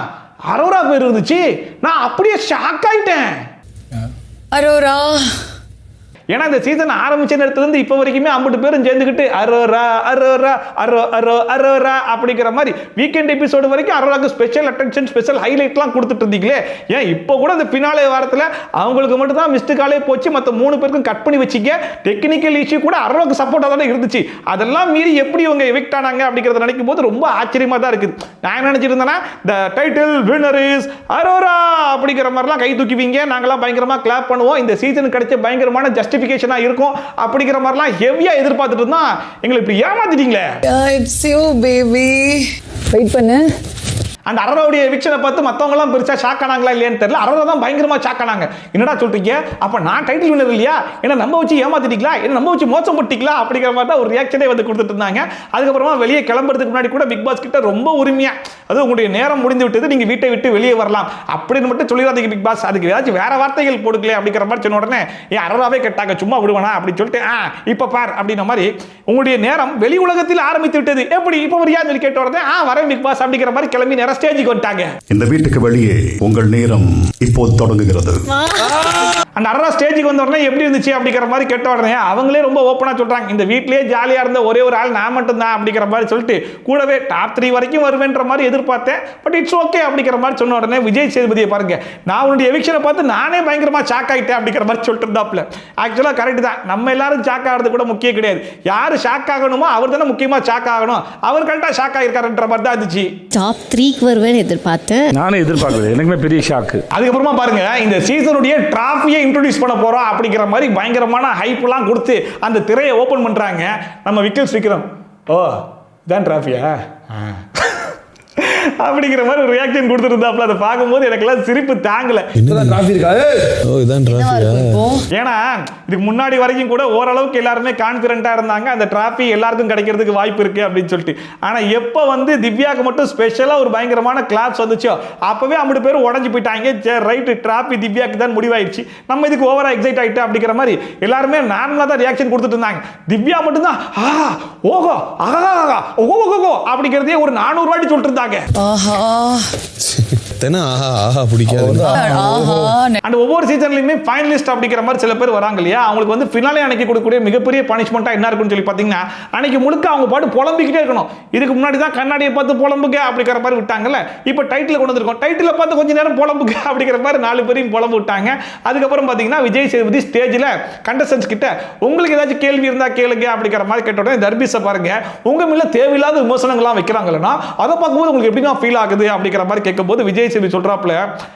E: அரோரா பேர் இருந்துச்சு. நான் அப்படியே ஷாக் ஆயிட்டேன்.
H: அரோரா
E: ஏன்னா இந்த சீசன் ஆரம்பிச்ச நேரத்துல இருந்து இப்ப வரைக்குமே 50 பேரும் சேர்ந்துக்கிட்டு அரோரா அரோரா அரோ அரோ அரோரா அப்படிங்கிற மாதிரி வீக்கெண்ட் எபிசோடு வரைக்கும் அரோராக்கு ஸ்பெஷல் அட்டென்ஷன் ஸ்பெஷல் ஹைலைட்லாம் கொடுத்துட்டு இருந்தீங்களே, ஏன் இப்போ கூட இந்த பினாலே வாரத்தில் அவங்களுக்கு மட்டும் தான் மிஸ்டு காலே போச்சு, மற்ற 3 பேருக்கும் கட் பண்ணி வச்சிக்க. டெக்னிக்கல் இஷ்யூ கூட அரோராக்கு சப்போர்ட்டாக தானே இருந்துச்சு. அதெல்லாம் மீறி எப்படி இவங்க எவிக்ட் ஆனாங்க அப்படிங்கிறத நினைக்கும் போது ரொம்ப ஆச்சரியமா தான் இருக்குது. நான் என்ன நினைச்சிட்டு இருந்தேன்னா the title winner is Arora அப்படிங்கிற மாதிரிலாம் கை தூக்குவீங்க, நாங்களாம் பயங்கரமா கிளாப் பண்ணுவோம், இந்த சீசன் கிடைச்ச பயங்கரமான ஜஸ்டிஃபிகேஷனா இருக்கும் அப்படிங்கிற மாதிரிலாம் ஹெவியா எதிர்பார்த்துட்டு இருந்தா எங்களை இப்படி ஏமாத்திட்டீங்களே.
H: It's you baby. வெயிட் பண்ணு.
E: அந்த அரோராவுடைய எவிக்ஷனை பார்த்து மற்றவங்கலாம் பெருசா ஷாக் ஆனாங்களா இல்லையான்னு தெரியல. அரோரா தான் பயங்கரமா ஷாக் ஆனாங்க. என்னடா சொல்றீங்க, அப்ப நான் டைட்டில் வின்னர் இல்லையா, என்ன நம்ம வச்சு ஏமாத்திட்டீங்களா, என்ன நம்ம வச்சு மோசம் போட்டீங்களா அப்படிங்கிற மாதிரி தான் ஒரு ரியாக்ஷனே வந்து கொடுத்துட்டு இருந்தாங்க. அதுக்கப்புறமா வெளியே கிளம்புறதுக்கு முன்னாடி கூட பிக் பாஸ் கிட்ட ரொம்ப உரிமையா, அது உங்களுடைய நேரம் முடிந்து விட்டது, நீங்க வீட்டை விட்டு வெளியே வரலாம் அப்படின்னு மட்டும் சொல்லிடாதீங்க பிக் பாஸ், அதுக்கு ஏதாச்சும் வேற வார்த்தைகள் போடுக்கல அப்படிங்கிற மாதிரி சொன்ன உடனே ஏன் அரோராவே கேட்டாங்க சும்மா விடுவானா அப்படின்னு சொல்லிட்டு இப்ப பார் அப்படின்ற மாதிரி உங்களுடைய நேரம் வெளி உலகத்தில் ஆரம்பித்து விட்டது, எப்படி இப்ப வரையா சொல்லி கேட்ட உடனே வரேன் பிக் பாஸ் அப்படிங்கிற மாதிரி கிளம்பி நேரம் ஸ்டேஜுக்கு வந்துட்டாங்க.
I: இந்த வீட்டுக்கு வெளியே உங்கள் நேரம் இப்போது தொடங்குகிறது.
E: அந்த அறா ஸ்டேஜுக்கு வந்த உடனே எப்படி இருந்துச்சு அப்படிங்கிற மாதிரி கேட்ட உடனே அவங்களே ரொம்ப ஓப்பனாக சொல்கிறாங்க, இந்த வீட்டிலேயே ஜாலியாக இருந்த ஒரே ஒரு ஆள் நான் மட்டும்தான் அப்படிங்கிற மாதிரி சொல்லிட்டு கூடவே டாப் 3 வரைக்கும் வருவேன்ற மாதிரி எதிர்பார்த்தேன், பட் இட்ஸ் ஓகே அப்படிங்கிற மாதிரி சொன்ன உடனே விஜய் சேதுபதியை பாருங்க, நான் உன்னுடைய எவிக்ஷனை பார்த்து நானே பயங்கரமாக ஷாக் ஆகிட்டேன் அப்படிங்கிற மாதிரி சொல்லிட்டு இருந்தாப்ல. ஆக்சுவலாக கரெக்ட் தான், நம்ம எல்லாரும் ஷாக் ஆகிறது கூட முக்கியம் கிடையாது, யார் ஷாக் ஆகணுமோ அவர் தானே முக்கியமாக ஷாக் ஆகணும், அவர் கரெக்டாக ஷாக் ஆகிருக்காருன்ற மாதிரி தான் இருந்துச்சு.
C: டாப் 3க்கு வருவேன்னு எதிர்பார்த்தேன்,
F: நானே எதிர்பார்க்கல, எனக்குமே பெரிய ஷாக்கு.
E: அதுக்கப்புறமா பாருங்க, இந்த சீசனுடைய டிராஃபியை இன்ட்ரோடியூஸ் பண்ண போறோம் அப்படிங்கிற மாதிரி பயங்கரமான ஹைப்லாம் கொடுத்து அந்த திரையை ஓபன் பண்றாங்க. நம்ம விக்கல்ஸ் விக்ரம், ஓ தான் டிராஃபியா அப்படிங்கிற மாதிரி ஒரு ரியாக்ஷன் கொடுத்துருந்தாப்ல. அதை பார்க்கும்போது எனக்கெல்லாம் சிரிப்பு தாங்கல. ஏன்னா இதுக்கு முன்னாடி வரைக்கும் கூட ஓரளவுக்கு எல்லாருமே கான்பிடண்டா இருந்தாங்க, அந்த டிராஃபி எல்லாருக்கும் கிடைக்கிறதுக்கு வாய்ப்பு இருக்கு அப்படின்னு சொல்லிட்டு. ஆனா எப்ப வந்து திவ்யாக்கு மட்டும் ஸ்பெஷலா ஒரு பயங்கரமான கிளாப்ஸ் வந்துச்சோ அப்பவே 50 பேர் உடஞ்சு போயிட்டாங்க. சரி ரைட், டிராஃபி திவ்யாக்கு தான் முடிவாயிடுச்சு, நம்ம இதுக்கு ஓவரா எக்ஸைட் ஆயிட்டு அப்படிங்கிற மாதிரி எல்லாருமே நார்மலா தான் ரியாக்ஷன் கொடுத்துட்டு இருந்தாங்க. திவ்யா மட்டும் தான் ஓஹோ ஆஹா ஓஹோ அப்படிங்கிறதே ஒரு 400 வாட்டி சொல்லிட்டு இருந்தாங்க. ஒவ்வொரு சீசன்லயுமே ஃபைனலிஸ்ட் அப்படிங்கிற மாதிரி சில பேர் வராங்க இல்லையா, அவங்களுக்கு வந்து ஃபினாலே அன்னைக்கு கொடுக்கக்கூடிய மிகப்பெரிய பனிஷ்மெண்டா என்ன இருக்குன்னு சொல்லி பாத்தீங்கன்னா, அன்னைக்கு முழுக்க அவங்க பாட்டு புலம்பிக்கிட்டே இருக்கணும். இதுக்கு முன்னாடி தான் கண்ணாடியை பார்த்து புலம்புக அப்படிங்கிற மாதிரி விட்டாங்கல்ல, இப்போ டைட்டில் கொண்டு வந்திருக்கோம், டைட்டில் பார்த்து கொஞ்ச நேரம் புலம்புக அப்படிங்கிற மாதிரி 4 பேரையும் புலம்பு விட்டாங்க. அதுக்கப்புறம் பாத்தீங்கன்னா விஜய் சேதுபதி ஸ்டேஜில் கண்டஸ்டன்ஸ் கிட்ட உங்களுக்கு ஏதாச்சும் கேள்வி இருந்தா கேளுங்க அப்படிங்கிற மாதிரி கேட்ட உடனே தர்பீஸை பாருங்க, உங்க மேல தேவையில்லாத விமர்சனங்கள்லாம் வைக்கிறாங்கன்னா அதை பார்க்கும்போது உங்களுக்கு எப்படி ஃபீல் ஆகுது அப்படிங்கிற மாதிரி கேட்கும்போது விஜய் சேதுபதி சொல்றாப்ல,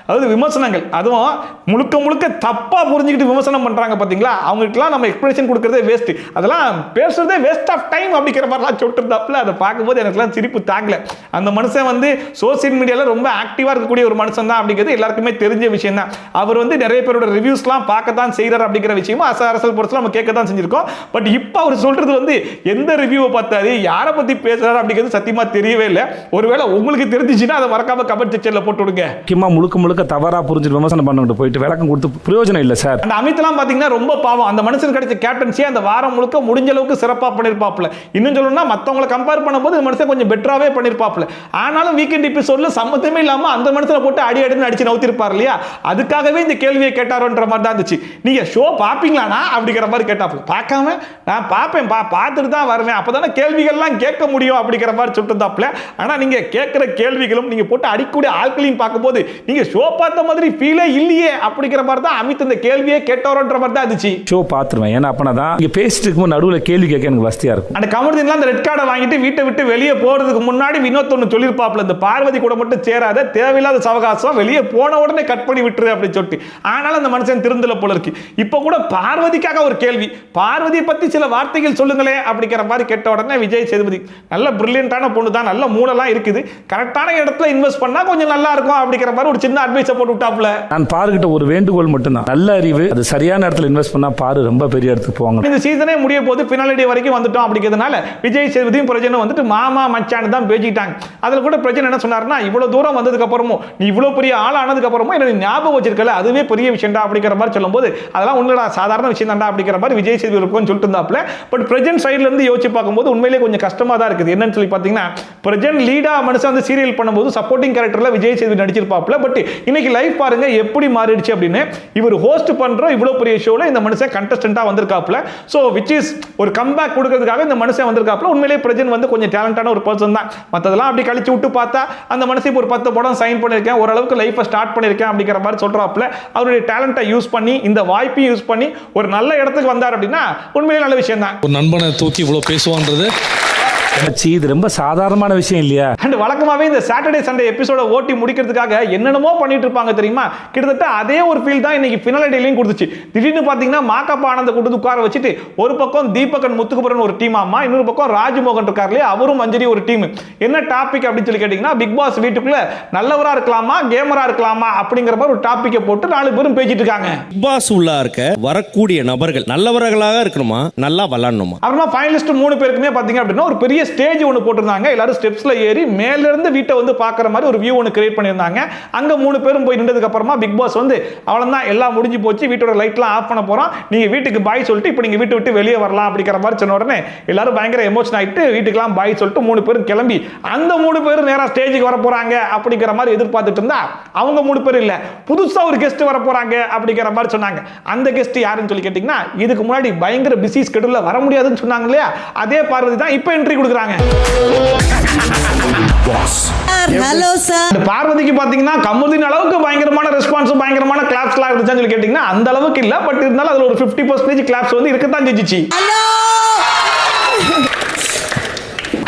E: அதாவது விமர்சனங்கள் அதுவும் முழுக்க முழுக்க தப்பா புரிஞ்சுக்கிட்டு விமர்சனம் பண்றாங்க பாத்தீங்களா, அவங்களுக்குலாம் நம்ம எக்ஸ்பிரஷன் கொடுக்கறதே வேஸ்ட், அதெல்லாம் பேசுறதே வேஸ்ட் ஆஃப் டைம் அப்படிங்கிற மாதிரிலாம் சொல்லிட்டு இருந்தாப்ல. அதை பார்க்கும்போது எனக்குலாம் சிரிப்பு தாங்கல. அந்த மனுஷன் வந்து சோசியல் மீடியால ரொம்ப ஆக்டிவா இருக்கக்கூடிய ஒரு மனுஷன் தான் அப்படிங்கிறது எல்லாருக்குமே தெரிஞ்ச விஷயம் தான். அவர் வந்து நிறைய பேரோட ரிவ்யூஸ்லாம் பார்க்கத்தான் செய்யறாரு அப்படிங்கிற விஷயமும் அரசல் பொறுத்து நம்ம கேட்கத்தான் செஞ்சிருக்கோம். பட் இப்போ அவர் சொல்றது வந்து எந்த ரிவ்யூவை பார்த்தாரு, யாரை பத்தி பேசுறாரு அப்படிங்கிறது சத்தியமா தெரியவே இல்லை. ஒருவேளை உங்களுக்கு தெரிஞ்சிச்சுன்னா அதை மறக்காம கமெண்ட் செக்ஷன்ல போட்டு விடுங்க.
F: முக்கியமா முழுக்க தவறா புரிஞ்சு விமர்சனம் பண்ணிட்டு போயிட்டு விளக்கம் கொடுத்து பிரயோஜனம் இல்லை சார்.
E: அந்த அமித்லாம் பாத்தீங்கன்னா ரொம்ப பாவம், அந்த மனுஷன் கிடைச்ச கேப்டன்சி அந்த வாரம் முழுக்க முடிஞ்ச அளவுக்கு சிறப்பா பண்ணிருப்பாப்ல. இன்னும் சொல்லணும்னா மத்தவங்களை கம்பேர் பண்ணும்போது இந்த மனுஷன் கொஞ்சம் பெட்டராவே பண்ணிருப்பாப்ல. ஆனாலும் வீக்கெண்ட் எபிசோட்ல சம்மந்தமே இல்லாம அந்த மனுஷனை போட்டு அடி அடின்னு அடிச்சு நவுத்திருப்பார் இல்லையா, அதுக்காகவே இந்த கேள்வியை கேட்டாரோன்ற மாதிரி தான் இருந்துச்சு. நீங்க ஷோ பாப்பீங்களானா அப்படிங்கிற மாதிரி கேட்டாப்ல. பார்க்காம நான் பார்ப்பேன், பார்த்துட்டு தான் வருவேன், அப்பதானே கேள்விகள்லாம் கேட்க முடியும் அப்படிங்கிற மாதிரி சொல்லிருந்தாப்ல. ஆனா நீங்க கேட்கிற கேள்விகளும் நீங்க போட்டு அடிக்கூடிய ஆட்களையும் பார்க்கும்போது நீங்க ஷோ பார்த்த மாதிரி ஃபீலே இல்லையே அப்படிங்கிற மாதிரி தான் அமித் இந்த கேள்வியே கேட்டவரோன்ற மாதிரி தான் இருந்துச்சு.
F: ஷோ பார்த்துருவேன், ஏன்னா அப்பனா தான் இங்க பேசிட்டு இருக்கும்போது நடுவில் கேள்வி கேட்க எனக்கு வசதியா இருக்கும்.
E: அந்த கமர்தீன்லாம் அந்த ரெட் கார்டை வாங்கிட்டு வீட்டை விட்டு வெளியே போறதுக்கு முன்னாடி வினோத் ஒன்று சொல்லியிருப்பாப்ல, இந்த பார்வதி கூட மட்டும் சேராத, தேவையில்லாத சவகாசம், வெளியே போன உடனே கட் பண்ணி விட்டுரு அப்படின்னு சொல்லிட்டு. ஆனாலும் அந்த மனுஷன் திருந்தல போல இருக்கு. இப்போ கூட பார்வதிக்காக ஒரு கேள்வி, பார்வதியை பத்தி சில வார்த்தைகள் சொல்லுங்களே அப்படிங்கிற மாதிரி கேட்ட உடனே விஜய் சேதுபதி நல்ல பிரில்லியன்டான பொண்ணு தான், நல்ல மூளைலாம் இருக்குது, கரெக்டான இடத்துல இன்வெஸ்ட் பண்ணா கொஞ்சம் நல்லா இருக்கும் அப்படிங்கிற மாதிரி ஒரு சின்ன அட்வைஸ் போட்டு விட்டாப்ல.
F: நான் பாருகிட்ட ஒரு வேண்டுகோள் மட்டும்தான், நல்ல அறிவு, அது சரியான இடத்துல இன்வெஸ்ட் பண்ணா பாரு ரொம்ப பெரிய இடத்துக்கு போவாங்க.
E: இந்த சீசனே முடிய போது பினாலிட்டி வரைக்கும் வந்துட்டோம் அப்படிங்கிறதுனால விஜய் சேதுபதியும் பிரஜனும் வந்துட்டு மாமா மச்சான் தான் பேசிட்டாங்க. அதில் கூட பிரஜன் என்ன சொன்னார்னா, இவ்வளவு தூரம் வந்ததுக்கு அப்புறமும் நீ இவ்வளவு பெரிய ஆள் ஆனதுக்கு அப்புறமும் என்ன ஞாபகம் வச்சிருக்கல, அதுவே பெரிய விஷயம்டா அப்படிங்கிற மாதிரி சொல்லும்போது அதெல்லாம் உன்னோட சாதாரண விஷயம் தான்டா அப்படிங்கிற மாதிரி விஜய் சேதுபதி இருக்கும்னு சொல்லிட்டு இருந்தாப்ல. பட் பிரஜன் சைடுல இருந்து யோசிச்சு பார்க்கும்போது உண்மையிலேயே கொஞ்சம் கஷ்டமா தான் இருக்குது. என்னன்னு சொல்லி பார்த்தீங்கன்னா, பிரஜன் லீடா மனுஷன் வந்து சீரியல் பண்ணும்போது சப்போர்ட்டிங் கேரக்டர்ல விஜய் சேதுபதி நடிச்சிருப்பாப்ல. பட் இன்னைக்கு லைஃப் பாருங்க எப்படி மாறிடுச்சு அப்படின்னு. இவர் ஹோஸ்ட் பண்ற இவ்வளவு பெரிய ஷோல இந்த மனுஷன் கண்டஸ்டன்ட்டா வந்திருக்காப்ல. சோ விச் இஸ் ஒரு கம்பேக் கொடுக்கிறதுக்காக இந்த மனுஷன் வந்திருக்காப்ல. உண்மையிலேயே பிரஜன் வந்து கொஞ்சம் டேலண்டான ஒரு பர்சன் தான். மற்றதெல்லாம் அப்படி கழிச்சு விட்டு பார்த்தா அந்த மனுஷன் ஒரு 10 படம் சைன் பண்ணியிருக்கேன், ஓரளவுக்கு லைஃபை ஸ்டார்ட் பண்ணியிருக்கேன் அப்படிங்கிற மாதிரி சொல்றாப்ல. அவருடைய டேலண்ட்டை யூஸ் பண்ணி இந்த வாய்ப்பையும் யூஸ் பண்ணி ஒரு நல்ல இடத்துக்கு வந்தார் அப்படின்னா உண்மையிலே நல்ல விஷயம் தான்.
I: ஒரு நண்பனை தூக்கி இவ்வளவு பேசுவான்றது
F: இது ரொம்ப சாதாரணமான விஷயம் இல்லையா.
E: அண்ட் வழக்கமாவே இந்த சாட்டர்டே சண்டே எபிசோட ஓட்டி முடிக்கிறதுக்காக என்னென்னமோ பண்ணிட்டு இருப்பாங்க தெரியுமா, கிட்டத்தட்ட அதே ஒரு ஃபீல் தான் இன்னைக்கு ஃபினாலிட்டிலையும் கொடுத்துச்சு. திடீர்னு பாத்தீங்கன்னா மாக்கப்பா ஆனந்த கூட்டு உட்கார வச்சுட்டு ஒரு பக்கம் தீபகன் முத்துக்குமரன் ஒரு டீம் ஆமா, இன்னொரு பக்கம் ராஜ்மோகன் இருக்காரு இல்லையா, அவரும் மஞ்சரி ஒரு டீம். என்ன டாபிக் அப்படின்னு சொல்லி கேட்டீங்கன்னா, பிக் பாஸ் வீட்டுக்குள்ள நல்லவரா இருக்கலாமா கேமரா இருக்கலாமா அப்படிங்கிற மாதிரி ஒரு டாபிக்கை போட்டு 4 பேரும் பேசிட்டு இருக்காங்க.
J: பிக் பாஸ் உள்ள இருக்க வரக்கூடிய நபர்கள் நல்லவர்களாக இருக்கணுமா, நல்லா விளையாடணுமா.
E: அப்புறமா ஃபைனலிஸ்ட் 3 பேருக்குமே பாத்தீங்க அப்படின்னா ஒரு பெரிய பெரிய ஸ்டேஜ் ஒன்று போட்டிருந்தாங்க. எல்லாரும் ஸ்டெப்ஸ்ல ஏறி மேல இருந்து வீட்டை வந்து பார்க்குற மாதிரி ஒரு வியூ ஒன்று கிரியேட் பண்ணியிருந்தாங்க. அங்கே 3 பேரும் போய் நின்றதுக்கு அப்புறமா பிக் பாஸ் வந்து அவ்வளோதான், எல்லாம் முடிஞ்சு போச்சு, வீட்டோட லைட்லாம் ஆஃப் பண்ண போகிறோம், நீங்கள் வீட்டுக்கு பாய் சொல்லிட்டு இப்போ நீங்கள் வீட்டை விட்டு வெளியே வரலாம் அப்படிங்கிற மாதிரி சொன்ன உடனே எல்லாரும் பயங்கர எமோஷன் ஆகிட்டு வீட்டுக்கெல்லாம் பாய் சொல்லிட்டு 3 பேரும் கிளம்பி அந்த 3 பேரும் நேராக ஸ்டேஜுக்கு வர போகிறாங்க அப்படிங்கிற மாதிரி எதிர்பார்த்துட்டு இருந்தா அவங்க 3 பேர் இல்லை, புதுசாக ஒரு கெஸ்ட் வர போகிறாங்க அப்படிங்கிற மாதிரி சொன்னாங்க. அந்த கெஸ்ட் யாருன்னு சொல்லி கேட்டிங்கன்னா, இதுக்கு முன்னாடி பயங்கர பிஸி ஸ்கெடியூலில் வர முடியாதுன்னு சொன்னாங்க இல்லையா, அதே பார்வதி தான் இப்போ என்ட்ரி கொடுக்குறாங்க.
G: Hello sir.
E: பார்வதிக்கு பாத்தீங்கன்னா கமுதின் அளவுக்கு பயங்கரமான ரெஸ்பான்ஸ், பயங்கரமான கிளாப்ஸ்லாம் இருந்துச்சுன்னு சொல்லி கேட்டீங்கன்னா அந்த அளவுக்கு இல்ல. பட் இருந்தாலும் அதுல ஒரு 50% கிளாப்ஸ் வந்து இருக்கத்தான் செஞ்சுச்சு.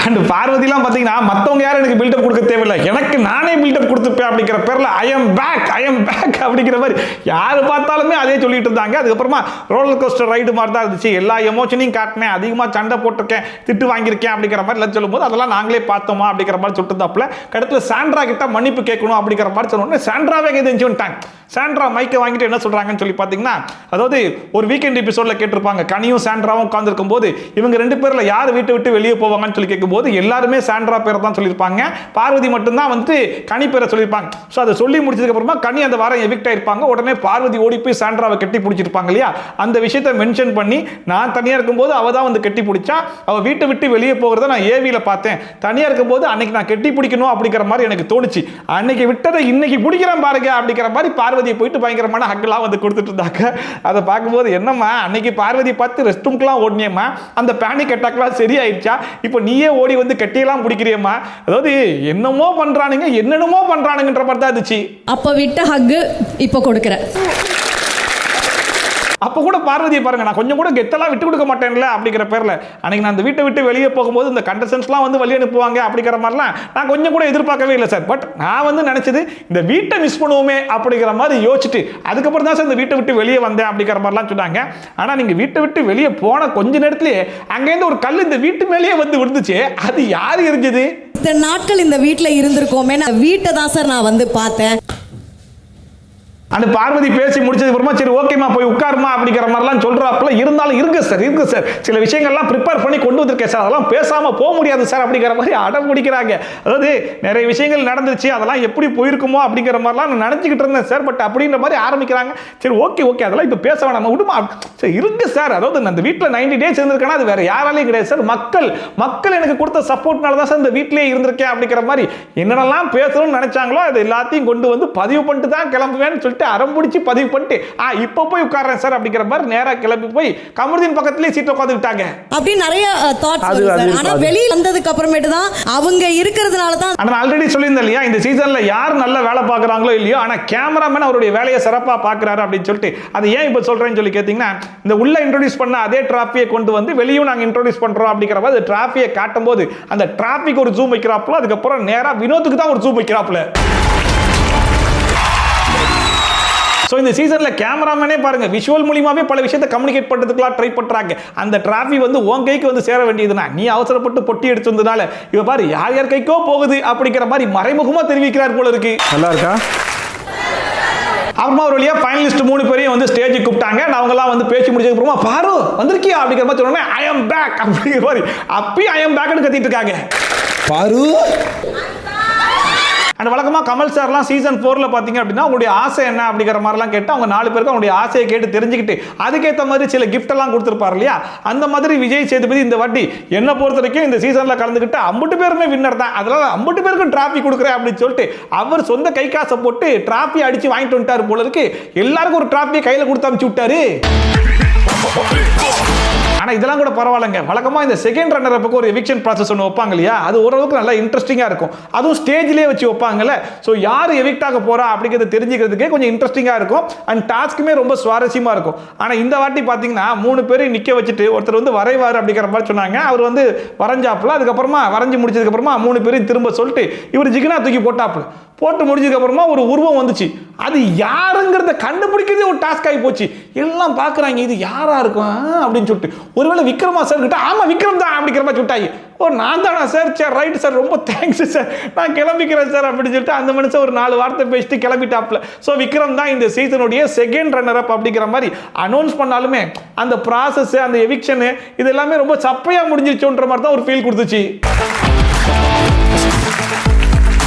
E: அண்ட் பார்வதிலாம் பார்த்தீங்கன்னா மற்றவங்க யாரும் எனக்கு பில்டப் கொடுக்க தேவையில்லை, எனக்கு நானே பில்டப் கொடுத்துப்பேன் அப்படிங்கிற பேரில் ஐ எம் பேக் அப்படிங்கிற மாதிரி யார் பார்த்தாலுமே அதே சொல்லிட்டு இருந்தாங்க. அதுக்கப்புறமா ரோலர் கோஸ்டர் ரைடு மாதிரி தான் இருந்துச்சு. எல்லா எமோஷனையும் காட்டினேன், அதிகமாக சண்டை போட்டிருக்கேன், திட்டு வாங்கியிருக்கேன் அப்படிங்கிற மாதிரி எல்லாம் சொல்லும்போது அதெல்லாம் நாங்களே பார்த்தோமா அப்படிங்கிற மாதிரி சொல்லிட்டு கடைசியில் சாண்ட்ரா கிட்ட மன்னிப்பு கேட்கணும் அப்படிங்கிற மாதிரி சொன்னோன்னே சாண்ட்ராவே எதுன்னு வந்துட்டாங்க. சாண்ட்ரா மைக்கை வாங்கிட்டு என்ன சொல்றாங்கன்னு சொல்லி பார்த்தீங்கன்னா, அதாவது ஒரு வீக்கெண்ட் எபிசோட்ல கேட்டிருப்பாங்க, கனியும் சாண்ட்ராவும் உட்காந்துருக்கும் போது இவங்க 2 பேர்ல யார் வீட்டை விட்டு வெளியே போவாங்கன்னு சொல்லி கேட்கும்போது எல்லாருமே சாண்ட்ரா பேரை தான் சொல்லியிருப்பாங்க, பார்வதி மட்டும்தான் வந்து கனி பேரை சொல்லியிருப்பாங்க. ஸோ அதை சொல்லி முடிச்சதுக்கு அப்புறமா கனி அந்த வாரம் எவிக்ட் ஆயிருப்பாங்க. உடனே பார்வதி ஓடி போய் சாண்ட்ராவை கட்டி பிடிச்சிருப்பாங்க இல்லையா, அந்த விஷயத்தை மென்ஷன் பண்ணி நான் தனியாக இருக்கும்போது அவள் தான் வந்து கட்டி பிடிச்சா, அவள் வீட்டை விட்டு வெளியே போகிறத நான் ஏவியில் பார்த்தேன், தனியாக இருக்கும்போது அன்னைக்கு நான் கட்டி பிடிக்கணும் அப்படிங்கிற மாதிரி எனக்கு தோணுச்சு, அன்னைக்கு விட்டதை இன்னைக்கு பிடிக்கிறேன் பாருங்க அப்படிங்கிற மாதிரி பார்வதி போயிட்டு பயங்கரமான ஹக்லாம் வந்து கொடுத்துட்டு இருந்தாங்க. அதை பார்க்கும்போது என்னம்மா அன்னைக்கு பார்வதி பார்த்து ரெஸ்ட் ரூம்க்குலாம் ஓடினியம்மா, அந்த பேனிக் அட்டாக்லாம் சரியாயிடுச்சா, இப்போ நீயே ஓடி வந்து கட்டியெல்லாம் பிடிக்கிறியம்மா, அதாவது என்னமோ பண்றானுங்க என்னென்னமோ பண்றானுங்கன்ற மாதிரி தான் இருந்துச்சு.
H: அப்போ விட்ட ஹக்கு இப்போ கொடுக்குறேன்.
E: அப்போ கூட பார்வதியை பாருங்க, நான் கொஞ்சம் கூட கெத்தெல்லாம் விட்டு கொடுக்க மாட்டேன்ல அப்படிங்கிற பேரில் அன்னைக்கு நான் அந்த வீட்டை விட்டு வெளியே போகும்போது இந்த கண்டஸ்டன்ஸ்லாம் வந்து வெளியே அனுப்புவாங்க அப்படிங்கிற மாதிரிலாம் நான் கொஞ்சம் கூட எதிர்பார்க்கவே இல்லை சார். பட் நான் வந்து நினைச்சது இந்த வீட்டை மிஸ் பண்ணுவோமே அப்படிங்கிற மாதிரி யோசிச்சுட்டு அதுக்கப்புறம் தான் சார் இந்த வீட்டை விட்டு வெளியே வந்தேன் அப்படிங்கிற மாதிரிலாம் சொன்னாங்க. ஆனால் நீங்கள் வீட்டை விட்டு வெளியே போன கொஞ்ச நேரத்திலேயே அங்கேருந்து ஒரு கல் இந்த வீட்டு மேலேயே வந்து விழுந்துச்சு, அது யார் இருந்தது?
G: இத்தனை நாட்கள் இந்த வீட்டில் இருந்திருக்கோமே, நான் வீட்டை தான் சார் நான் வந்து பார்த்தேன்.
E: அந்த பார்வதி பேசி முடிச்சதுக்கு அப்புறமா சரி ஓகேமா போய் உட்காருமா அப்படிங்கிற மாதிரிலாம் சொல்றாப்புல. இருந்தாலும் இருக்கு சார் சில விஷயங்கள்லாம் ப்ரிப்பேர் பண்ணி கொண்டு வந்திருக்கேன் சார், அதெல்லாம் பேசாம போக முடியாது சார் அப்படிங்கிற மாதிரி அடம் பிடிக்கிறாங்க. அதாவது நிறைய விஷயங்கள் நடந்துருச்சு, அதெல்லாம் எப்படி போயிருக்குமோ அப்படிங்கிற மாதிரிலாம் நான் நினைச்சுக்கிட்டு இருந்தேன் சார். பட் அப்படின்ற மாதிரி ஆரம்பிக்கிறாங்க. சரி ஓகே அதெல்லாம் இப்போ பேச வேணாம் விடுமா சார், இருக்கு சார். அதாவது அந்த வீட்டில் 90 days இருந்திருக்கேன்னா அது வேற யாராலையும் கிடையாது சார், மக்கள் எனக்கு கொடுத்த சப்போர்ட்னால தான் சார் இந்த வீட்டிலே இருந்திருக்கேன் அப்படிங்கிற மாதிரி என்னென்னலாம் பேசணும்னு நினைச்சாங்களோ அது எல்லாத்தையும் கொண்டு வந்து பதிவு பண்ணிட்டு தான் கிளம்புவேன்னு சொல்லிட்டு அரம்பிடிச்சு பதிவு பண்ணிட்டு இப்போ போய் உட்கார்றேன் சார் அப்படிங்கிற மாதிரி நேரா கிளம்பி போய் கமருதீன் பக்கத்துலயே சீட் உட்காந்துட்டாங்க.
G: அப்படி நிறைய தாட்ஸ் வருது சார். ஆனா வெளிய வந்ததுக்கு அப்புறமேட்டு தான் அவங்க இருக்கிறதுனால தான்
E: நான் ஆல்ரெடி சொல்லியிருந்தேன் இல்லையா, இந்த சீசன்ல யார் நல்ல வேலை பார்க்குறாங்களோ இல்லையோ ஆனால் கேமராமேன் அவருடைய வேலையை சிறப்பாக பார்க்குறாரு அப்படின்னு சொல்லிட்டு அதை ஏன் இப்போ சொல்றேன்னு சொல்லி கேட்டிங்கன்னா, இந்த உள்ள இன்ட்ரோடியூஸ் பண்ண அதே டிராஃபியை கொண்டு வந்து வெளியும் நாங்கள் இன்ட்ரோடியூஸ் பண்றோம் அப்படிங்கிற மாதிரி டிராஃபியை காட்டும் போது அந்த டிராஃபிக் ஒரு ஜூம் வைக்கிறாப்புல, அதுக்கப்புறம் நேராக வினோத்துக்கு தான் ஒரு ஜூம் வைக்கிறாப்புல. ஸோ இந்த சீசனில் கேமராமேனே பாருங்க விஷுவல் மூலியமாகவே பல விஷயத்தை கம்யூனிகேட் பண்ணுறதுக்குலாம் ட்ரை பண்ணுறாங்க. அந்த டிராஃபிக் வந்து உன் கைக்கு வந்து சேர வேண்டியதுனா நீ அவசரப்பட்டு பொட்டி எடுத்து வந்ததுனால இவ பாரு யார் கைக்கோ போகுது அப்படிங்கிற மாதிரி மறைமுகமாக தெரிவிக்கிறார் போல இருக்கு.
F: நல்லா இருக்கா?
E: அப்புறமா ஒரு வழியா ஃபைனலிஸ்ட் 3 பேரையும் வந்து ஸ்டேஜுக்கு கூப்பிட்டாங்க. அவங்கலாம் வந்து பேசி முடிச்சதுக்கு அப்புறமா பாரு வந்திருக்கியா அப்படிங்கிற மாதிரி சொன்னோன்னே ஐ எம் பேக் அப்படிங்கிற மாதிரி அப்பயும் ஐ எம் பேக்னு கத்திட்டு இருக்காங்க. பாரு அண்ட் வழக்கமாக கமல் சார்லாம் சீசன் 4ல் பார்த்தீங்க அப்படின்னா உங்களுடைய ஆசை என்ன அப்படிங்கிற மாதிரிலாம் கேட்டு அவங்க 4 பேருக்கு அவங்களுடைய ஆசையை கேட்டு தெரிஞ்சுக்கிட்டு அதுக்கேற்ற மாதிரி சில கிஃப்டெல்லாம் கொடுத்துருப்பாரு இல்லையா, அந்த மாதிரி விஜய் சேதுபதி இந்த வாட்டி என்னை பொறுத்த வரைக்கும் இந்த சீசனில் கலந்துக்கிட்டு 50 பேருமே வின்னர் தான், அதனால 50 பேருக்கும் டிராஃபி கொடுக்குறேன் அப்படின்னு சொல்லிட்டு அவர் சொந்த கை காசை போட்டு டிராஃபி அடிச்சு வாங்கிட்டு வந்துட்டார் போல இருக்கு. எல்லாருக்கும் ஒரு டிராஃபியை கையில் கொடுத்து அனுப்பிச்சு விட்டாரு. ஆனால் இதெல்லாம் கூட பரவாயில்லைங்க. வழக்கமாக இந்த செகண்ட் ரன்னர் அப்போ ஒரு எவிக்ஷன் ப்ராசஸ் ஒன்று வைப்பாங்க இல்லையா, அது ஓரளவுக்கு நல்லா இன்ட்ரெஸ்டிங்காக இருக்கும். அதுவும் ஸ்டேஜ்லேயே வச்சு வைப்பாங்கல்ல. ஸோ யார் எவிக்ட் ஆக போகிறா அப்படிங்கிறது தெரிஞ்சுக்கிறதுக்கே கொஞ்சம் இன்ட்ரெஸ்டிங்காக இருக்கும். அண்ட் டாஸ்க்குமே ரொம்ப சுவாரஸ்யமாக இருக்கும். ஆனால் இந்த வாட்டி பார்த்தீங்கன்னா 3 பேரையும் நிற்க வச்சுட்டு ஒருத்தர் வந்து வரைவார் அப்படிங்கிற மாதிரி சொன்னாங்க. அவர் வந்து வரைஞ்சாப்புல, அதுக்கப்புறமா வரைஞ்சி முடிச்சதுக்கப்புறமா 3 பேரையும் திரும்ப சொல்லிட்டு இவர் ஜிகினா தூக்கி போட்டு முடிஞ்சதுக்கு அப்புறமா ஒரு உருவம் வந்துச்சு. அது யாருங்கிறத கண்டுபிடிக்கிறதே ஒரு டாஸ்க் ஆகி போச்சு. எல்லாம் பார்க்குறாங்க, இது யாரா இருக்கும் அப்படின்னு சொல்லிட்டு. ஒருவேளை விக்ரமா சார் கிட்ட, ஆமா விக்ரம் தான் அப்படிங்கிற மாதிரி சொல்லிட்டாங்க. ஓ நான் தானா சார், சரி ரைட் சார், ரொம்ப தேங்க்ஸ் சார், நான் கிளம்பிக்கிறேன் சார் அப்படின்னு சொல்லிட்டு அந்த மனுஷன் ஒரு 4 வார்த்தை பேசிட்டு கிளம்பிட்டாப்ல. ஸோ விக்ரம் தான் இந்த சீசனுடைய செகண்ட் ரன்னர் அப் அப்படிங்கிற மாதிரி அனௌன்ஸ் பண்ணாலுமே அந்த ப்ராசஸ், அந்த எவிக்ஷனு இது எல்லாமே ரொம்ப சப்பையா முடிஞ்சிருச்சோன்ற மாதிரி தான் ஒரு ஃபீல் கொடுத்துச்சு.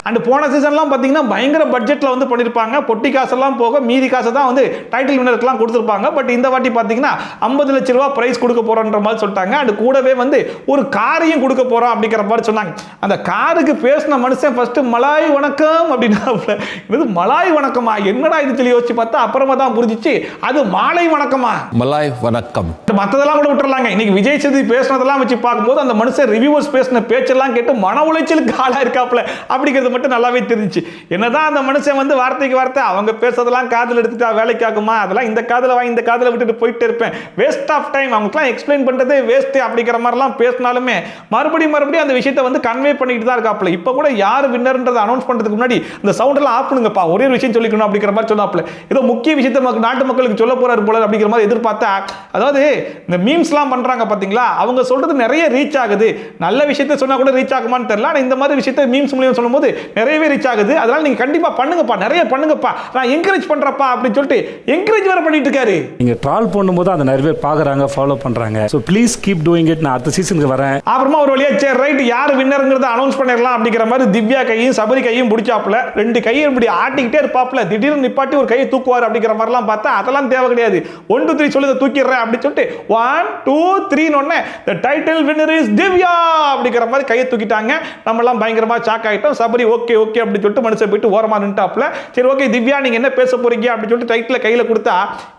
E: அண்ட் போன சீசன்லாம் பார்த்தீங்கன்னா பயங்கர பட்ஜெட்டில் வந்து பண்ணியிருப்பாங்க. பொட்டி காசெல்லாம் போக மீதி காசை தான் வந்து டைட்டில் வின்னருக்குலாம் கொடுத்துருப்பாங்க. பட் இந்த வாட்டி பார்த்தீங்கன்னா 50 லட்ச ரூபா ப்ரைஸ் கொடுக்க போகிறோன்ற மாதிரி சொல்லிட்டாங்க. அண்ட் கூடவே வந்து ஒரு காரையும் கொடுக்க போகிறோம் அப்படிங்கிற மாதிரி சொன்னாங்க. அந்த காருக்கு பேசின மனுஷன் ஃபர்ஸ்ட் மலாய் வணக்கம் அப்படின்னா, இது மலாய் வணக்கமா என்னடா இது சொல்லி யோசிச்சு பார்த்தா அப்புறமா தான் புரிஞ்சிச்சு அது மாலை வணக்கமா.
I: மலாய் வணக்கம்.
E: மற்றதெல்லாம் கூட விட்டுறலாங்க. இன்னைக்கு விஜய் சேதுபதி பேசினதெல்லாம் வச்சு பார்க்கும்போது அந்த மனுஷன் ரிவ்யூவர்ஸ் பேசின பேச்செல்லாம் கேட்டு மன உளைச்சலுக்கு ஆளா இருக்காப்ல அப்படிங்கிறது மட்டும் நல்லாவே தெரிஞ்சு. என்னதான் அந்த மனுஷன் வந்து வார்த்தைக்கு வார்த்தை அவங்க பேசுறதெல்லாம் காதுல எடுத்துட்டா வேலைக்கு ஆகுமா, அதெல்லாம் இந்த காதுல வாங்கி இந்த காதுல விட்டுட்டு போயிட்டே இருப்பேன், வேஸ்ட் ஆஃப் டைம், அவங்களுக்குலாம் எக்ஸ்பிளைன் பண்றதே வேஸ்ட் அப்படிங்கிற மாதிரிலாம் பேசினாலுமே மறுபடியும் அந்த விஷயத்தை வந்து கன்வே பண்ணிட்டு தான் இருக்காப்ல. இப்போ கூட யார் வின்னர்ன்றதை அனௌன்ஸ் பண்றதுக்கு முன்னாடி இந்த சவுண்ட் எல்லாம் ஆஃப் பண்ணுங்கப்பா, ஒரே ஒரு விஷயம் சொல்லிக்கணும் அப்படிங்கிற மாதிரி சொன்னாப்ல. ஏதோ முக்கிய விஷயத்தை நாட்டு மக்களுக்கு சொல்ல போறாரு போல அப்படிங்கிற மாதிரி எதிர்பார்த்தா, அதாவது இந்த மீம்ஸ்லாம் பண்றாங்க பாத்தீங்களா, அவங்க சொல்றது நிறைய ரீச் ஆகுது. நல்ல விஷயத்தை சொன்னா கூட ரீச் ஆகுமான்னு தெரியல. ஆனா இந்த மாதிரி விஷயத்தை மீம்ஸ் மூலியம் சொல்லும்போது நிறையவே ரீச் ஆகுது. அதனால நீங்க கண்டிப்பா பண்ணுங்கப்பா, நிறைய பண்ணுங்கப்பா, நான் என்கரேஜ் பண்றப்பா அப்படின்னு சொல்லிட்டு என்கரேஜ் வேற பண்ணிட்டு இருக்காரு.
F: நீங்க ட்ரால் பண்ணும்போது அந்த நிறைய பேர் பாக்குறாங்க, ஃபாலோ பண்றாங்க. So please keep doing it. நான் அடுத்த சீசனுக்கு வரேன்.
E: அப்புறமா ஒரு வழியா சரி ரைட் யார் வின்னர்ங்கிறத அனௌன்ஸ் பண்ணிடலாம் அப்படிங்கிற மாதிரி திவ்யா கையும் சபரி கையும் பிடிச்சாப்ல. 2 கையும் இப்படி ஆட்டிக்கிட்டே இருப்பாப்ல. திடீர்னு நிப்பாட்டி ஒரு கையை தூக்குவார் அப்படிங்கிற மாதிரிலாம் பார்த்தா அதெல்லாம் தேவை கிடையாது. 1 2 3 சொல்லி தூக்கிடுறேன் அப்படின்னு சொல்லிட்டு 1 2 3 ஒன்னே the title winner is Divya அப்படிங்கிற மாதிரி கையை தூக்கிட்டாங்க. நம்ம எல்லாம் பயங்கரமா ஷாக் ஆயிட்டோம். சபரி ஓகே ஓகே அப்படி சொல்லிட்டு மனுஷன் போயிட்டு ஓரமா நின்ட்டாப்ல. சரி ஓகே திவ்யா நீங்க என்ன பேச போறீங்க அப்படி சொல்லிட்டு டைட்டில் கையில கொடுத்தா,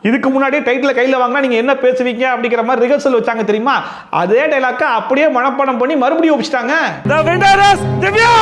E: இதுக்கு முன்னாடி டைட்டில் கையில வாங்கினா நீங்க என்ன பேசுவீங்க அப்படிங்கிற மாதிரி ரிஹர்சல் வச்சாங்க தெரியுமா, அதே டைலாக்க அப்படியே மனப்பாடம் பண்ணி மறுபடியும் ஒப்பிச்சிட்டாங்க.
A: The winner is Divya.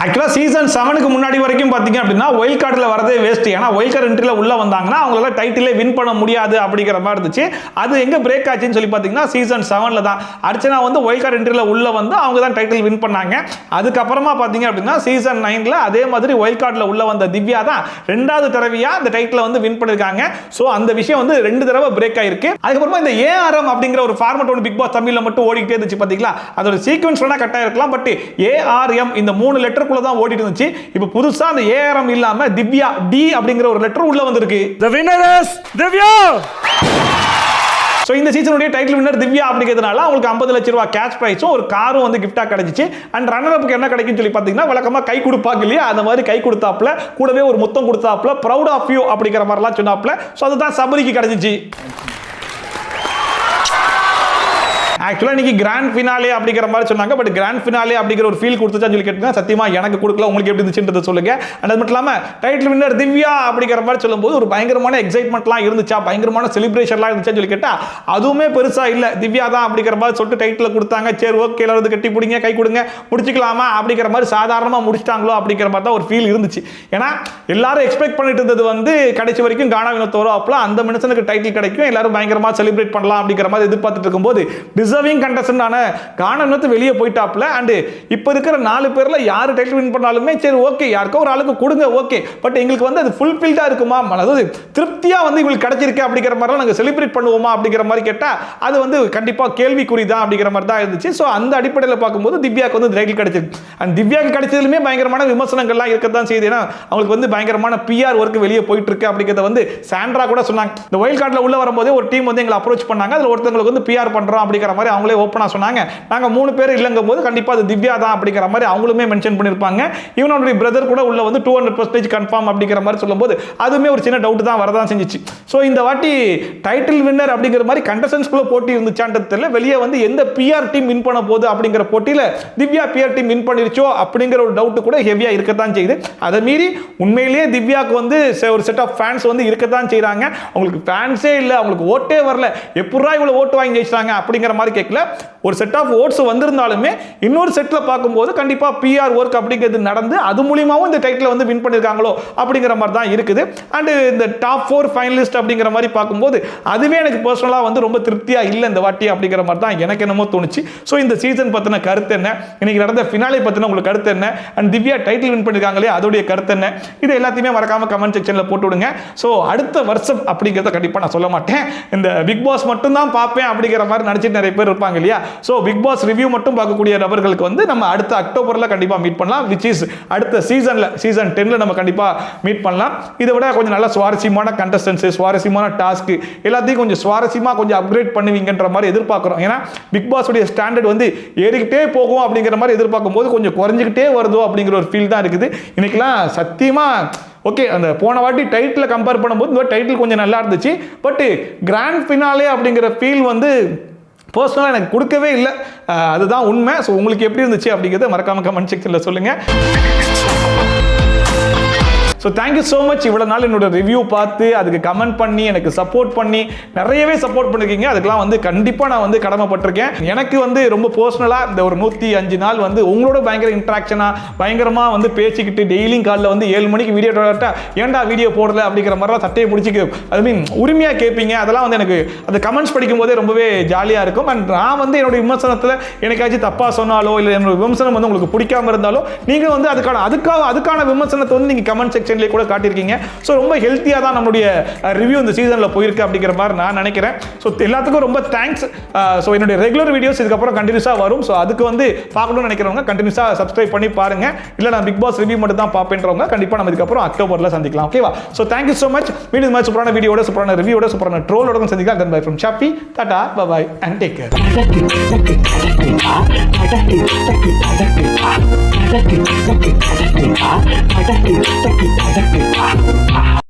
E: ஆக்சுவலா சீசன் 7க்கு முன்னாடி வரைக்கும் பாத்தீங்க அப்படின்னா ஒயில்ட் கார்டுல வரதே வேஸ்ட். ஏன்னா ஒயில்ட் கார்டு என்ட்ரில உள்ள வந்தாங்கன்னா அவங்களால டைட்டிலே வின் பண்ண முடியாது அப்படிங்கிற மாதிரி இருந்துச்சு. அது எங்க பிரேக் ஆச்சுன்னு சொல்லி பாத்தீங்கன்னா சீசன் 7ல தான் அர்ச்சனா வந்து ஒயில்ட் கார்டு என்ட்ரில உள்ள வந்து அவங்க தான் டைட்டில் வின் பண்ணாங்க. அதுக்கப்புறமா பாத்தீங்க அப்படின்னா சீசன் 9ல அதே மாதிரி ஒயில்ட் கார்டுல உள்ள வந்த திவ்யா தான் 2வது தடவையா அந்த டைட்டிலை வந்து வின் பண்ணிருக்காங்க. சோ அந்த விஷயம் வந்து 2 தடவை பிரேக் ஆயிருக்கு. அதுக்கப்புறமா இந்த ஏஆர்எம் அப்படிங்கிற ஒரு ஃபார்மட் ஒன்று பிக் பாஸ் தமிழ்ல மட்டும் ஓடிக்கிட்டே இருந்துச்சு பாத்தீங்களா, அதோட சீக்வென்ஸ் வேணா கட் ஆயிருக்கலாம். பட் ஏஆர்எம் இந்த 3 லெட்டர் தான் ஓடிட்டு இருந்துச்சு. இப்போ புதுசா அந்த ஏஆர்எம் இல்லாம திவ்யா டி அப்படிங்கிற ஒரு லெட்டர் உள்ள வந்திருக்கு.
A: The winner is Divya.
E: So இந்த சீசனுடைய டைட்டில் வின்னர் திவ்யா அப்படிங்கிறதுனால அவங்களுக்கு 50 லட்ச ரூபாய் கேஷ் பிரைஸும் ஒரு காரும் வந்து கிஃப்டா கிடைச்சிச்சு. அண்ட் ரன்னர் அப்புக்கு என்ன கிடைக்கும்னு சொல்லி பாத்தீங்கன்னா வழக்கமா கை கொடுப்பாங்க இல்லையா, அந்த மாதிரி கை கொடுத்தாப்ல, கூடவே ஒரு முத்தம் கொடுத்தாப்ல, ப்ரௌட் ஆஃப் யூ அப்படிங்கிற மாதிரிலாம் சொன்னாப்ல. சோ அதுதான் சபரிக்கு கிடைச்சிச்சு. ஆக்சுவலா இன்னைக்கு கிராண்ட் ஃபினாலே அப்படிங்கிற மாதிரி சொன்னாங்க. பட் கிராண்ட் ஃபினாலே அப்படிங்கிற ஒரு ஃபீல் கொடுத்துச்சான்னு சொல்லி கேட்டீங்கன்னா சத்தியமா எனக்கு கொடுக்கல. உங்களுக்கு எப்படி இருந்துச்சுன்றதை சொல்லுங்க. அண்ட் அது மட்டும் இல்லாம டைட்டில் வின்னர் திவ்யா அப்படிங்கிற மாதிரி சொல்லும்போது ஒரு பயங்கரமான எக்ஸைட்மெண்ட்லாம் இருந்துச்சா, பயங்கரமான செலிப்ரேஷன்லாம் இருந்துச்சான்னு சொல்லி கேட்டா அதுவுமே பெருசா இல்ல. திவ்யா தான் அப்படிங்கிற மாதிரி சொல்லிட்டு டைட்டில் கொடுத்தாங்க. சரி ஓகே எல்லாரும் கட்டி பிடிங்க, கை கொடுங்க, முடிச்சுக்கலாமா அப்படிங்கிற மாதிரி சாதாரணமா முடிச்சிட்டாங்களோ அப்படிங்கிற மாதிரி தான் ஒரு ஃபீல் இருந்துச்சு. ஏன்னா எல்லாரும் எக்ஸ்பெக்ட் பண்ணிட்டு இருந்தது வந்து கடைசி வரைக்கும் கானா வினோத் வரும், அந்த மனுஷனுக்கு டைட்டில் கிடைக்கும், எல்லாரும் பயங்கரமா செலிப்ரேட் பண்ணலாம் அப்படிங்கிற மாதிரி எதிர்பார்த்துட்டு இருக்கும்போது டிசர்விங் கண்டஸ்டன்டான கானா வினோத் வெளியே போயிட்டாப்ல. அண்ட் இப்போ இருக்கிற 4 பேர்ல யார் டைட்டில் வின் பண்ணாலுமே சரி ஓகே யாருக்கோ ஒரு ஆளுக்கு கொடுங்க ஓகே, பட் எங்களுக்கு வந்து அது ஃபுல்ஃபில்டா இருக்குமா, அதாவது திருப்தியா வந்து இவங்களுக்கு கிடைச்சிருக்கு அப்படிங்கிற மாதிரி நாங்கள் செலிப்ரேட் பண்ணுவோமா அப்படிங்கிற மாதிரி கேட்டா அது வந்து கண்டிப்பா கேள்விக்குறி தான் அப்படிங்கிற மாதிரி தான் இருந்துச்சு. ஸோ அந்த அடிப்படையில் பார்க்கும்போது திவ்யாக்கு வந்து டைட்டில் கிடைச்சிருக்கு. அண்ட் திவ்யாக்கு கிடைச்சதுலுமே பயங்கரமான விமர்சனங்கள்லாம் இருக்கத்தான் செய்யுது. ஏன்னா அவங்களுக்கு வந்து பயங்கரமான பிஆர் ஒர்க் வெளியே போயிட்டு இருக்கு அப்படிங்கிறத வந்து சாண்ட்ரா கூட சொன்னாங்க. இந்த ஒயில்ட் கார்டில் உள்ள வரும்போதே ஒரு டீம் வந்து எங்களை அப்ரோச் பண்ணாங்க, அதில் ஒருத்தவங்களுக்கு வந்து பிஆர் பண்றோம் அப்படிங்கிற மாதிரி அவங்களே ஓப்பனா சொன்னாங்க. நாங்க 3 பேர் இல்லங்கும் போது கண்டிப்பா அது திவ்யா தான் அப்படிங்கிற மாதிரி அவங்களுமே மென்ஷன் பண்ணிருப்பாங்க. இவனோட பிரதர் கூட உள்ள வந்து 200% கன்ஃபார்ம் அப்படிங்கிற மாதிரி சொல்லும்போது அதுவுமே ஒரு சின்ன டவுட் தான் வரதான் செஞ்சிச்சு. சோ இந்த வாட்டி டைட்டில் வின்னர் அப்படிங்கிற மாதிரி கண்டஸ்டன்ஸ்குள்ள போட்டி இருந்துச்சான்றது தெரியல. வெளியே வந்து எந்த பிஆர் டீம் வின் பண்ண போகுது அப்படிங்கிற போட்டியில திவ்யா பிஆர் டீம் வின் பண்ணிருச்சோ அப்படிங்கிற ஒரு டவுட் கூட ஹெவியா இருக்கத்தான் செய்யுது. அதை மீறி உண்மையிலேயே திவ்யாக்கு வந்து ஒரு செட் ஆஃப் ஃபேன்ஸ் வந்து இருக்கத்தான் செய்றாங்க. அவங்களுக்கு ஃபேன்ஸே இல்ல, அவங்களுக்கு ஓட்டே வரல, எப்படிரா இவ்வளவு ஓட்டு வாங்கி ஜெயிச்சாங்க அப்படிங்கிற மாதிரி மாதிரி கேட்கல. ஒரு செட் ஆஃப் ஓட்ஸ் வந்திருந்தாலுமே இன்னொரு செட்டில் பார்க்கும்போது கண்டிப்பாக பிஆர் ஒர்க் அப்படிங்கிறது நடந்து அது மூலியமாகவும் இந்த டைட்டில் வந்து வின் பண்ணியிருக்காங்களோ அப்படிங்கிற மாதிரி தான் இருக்குது. அண்டு இந்த டாப் 4 ஃபைனலிஸ்ட் அப்படிங்கிற மாதிரி பார்க்கும்போது அதுவே எனக்கு பர்சனலாக வந்து ரொம்ப திருப்தியாக இல்லை இந்த வாட்டி அப்படிங்கிற மாதிரி தான் எனக்கு என்னமோ தோணுச்சு. ஸோ இந்த சீசன் பற்றின கருத்து என்ன, இன்னைக்கு நடந்த ஃபினாலே பற்றின உங்களுக்கு கருத்து என்ன, அண்ட் திவ்யா டைட்டில் வின் பண்ணியிருக்காங்களே அதோடைய கருத்து என்ன, இது எல்லாத்தையுமே மறக்காம கமெண்ட் செக்ஷனில் போட்டு விடுங்க. ஸோ அடுத்த வருஷம் அப்படிங்கிறத கண்டிப்பாக நான் சொல்ல மாட்டேன். இந்த பிக் பாஸ் மட்டும் தான் பார்ப்பேன் அப்படிங்கிற மாதிரி நினச்சிட்டு நிறைய பேர் இருப்பாங்க இல்லையா. ஸோ பிக் பாஸ் ரிவ்யூ மட்டும் பார்க்கக்கூடிய நபர்களுக்கு வந்து நம்ம அடுத்த அக்டோபரில் கண்டிப்பாக மீட் பண்ணலாம். விச் இஸ் அடுத்த சீசன் 10 நம்ம கண்டிப்பாக மீட் பண்ணலாம். இதை விட கொஞ்சம் நல்ல சுவாரஸ்யமான கண்டஸ்டன்ஸ், சுவாரஸ்யமான டாஸ்க் எல்லாத்தையும் கொஞ்சம் சுவாரஸ்யமாக கொஞ்சம் அப்கிரேட் பண்ணுவீங்கன்ற மாதிரி எதிர்பார்க்குறோம். ஏன்னா பிக் பாஸ் உடைய ஸ்டாண்டர்ட் வந்து ஏறிக்கிட்டே போகும் அப்படிங்கிற மாதிரி எதிர்பார்க்கும் போது கொஞ்சம் குறைஞ்சிக்கிட்டே வருதோ அப்படிங்கிற ஒரு ஃபீல் தான் இருக்குது. இன்னைக்கெல்லாம் சத்தியமாக ஓகே, அந்த போன வாட்டி டைட்டில் கம்பேர் பண்ணும்போது இந்த டைட்டில் கொஞ்சம் நல்லா இருந்துச்சு. பட் கிராண்ட் ஃபினாலே அப்படிங்கிற ஃபீல் வந்து பர்சனலாக எனக்கு கொடுக்கவே இல்லை. அதுதான் உண்மை. ஸோ உங்களுக்கு எப்படி இருந்துச்சு அப்படிங்கிறத மறக்காம கமெண்ட் செக்ஷனில் சொல்லுங்கள். So thank you so much. இவ்வளோ நாள் என்னோட ரிவ்யூ பார்த்து அதுக்கு கமெண்ட் பண்ணி எனக்கு சப்போர்ட் பண்ணி நிறையவே சப்போர்ட் பண்ணிருக்கீங்க. அதுக்கெல்லாம் வந்து கண்டிப்பாக நான் வந்து கடமைப்பட்டிருக்கேன். எனக்கு வந்து ரொம்ப பர்சனலாக இந்த ஒரு 105 நாள் வந்து உங்களோட பயங்கர இன்ட்ராக்ஷனாக பயங்கரமாக வந்து பேசிக்கிட்டு டெய்லியும் காலையில் வந்து 7 மணிக்கு வீடியோ டேரக்டா ஏன்டா வீடியோ போடல அப்படிங்கிற மாதிரிலாம் சட்டையை பிடிச்சிக்க அது மீன் உரிமையாக கேட்பீங்க. அதெல்லாம் வந்து எனக்கு அந்த கமெண்ட்ஸ் படிக்கும் போதே ரொம்பவே ஜாலியாக இருக்கும். அண்ட் நான் வந்து என்னோட விமர்சனத்தில் எனக்காச்சும் தப்பாக சொன்னாலோ இல்லை என்னோட விமர்சனம் வந்து உங்களுக்கு பிடிக்காம இருந்தாலோ நீங்கள் வந்து அதுக்கான விமர்சனத்தை வந்து நீங்கள் கமெண்ட் செக்ஷன் கூட காட்டியிருக்கீங்க. ஸோ ரொம்ப ஹெல்த்தியாக தான் நம்மளுடைய ரிவ்யூ இந்த சீசனில் போயிருக்கு அப்படிங்கிற மாதிரி நான் நினைக்கிறேன். ஸோ எல்லாத்துக்கும் ரொம்ப தேங்க்ஸ். ஸோ என்னுடைய ரெகுலர் வீடியோஸ் இதுக்கப்புறம் கண்டினியூஸாக வரும். ஸோ அதுக்கு வந்து பார்க்கணும்னு நினைக்கிறவங்க கண்டினியூஸாக சப்ஸ்கிரைப் பண்ணி பாருங்க. இல்லை நான் பிக் பாஸ் ரிவ்யூ மட்டும் தான் பார்ப்பேன்றவங்க கண்டிப்பாக நம்ம இதுக்கப்புறம் அக்டோபரில் சந்திக்கலாம். ஓகேவா? So thank you so much. மீண்டும் இந்த மாதிரி சூப்பரான வீடியோட சூப்பரான ரிவ்யூட சூப்பரான ட்ரோலோட சந்திக்கலாம். Then bye from Shafi. Tata bye and take care.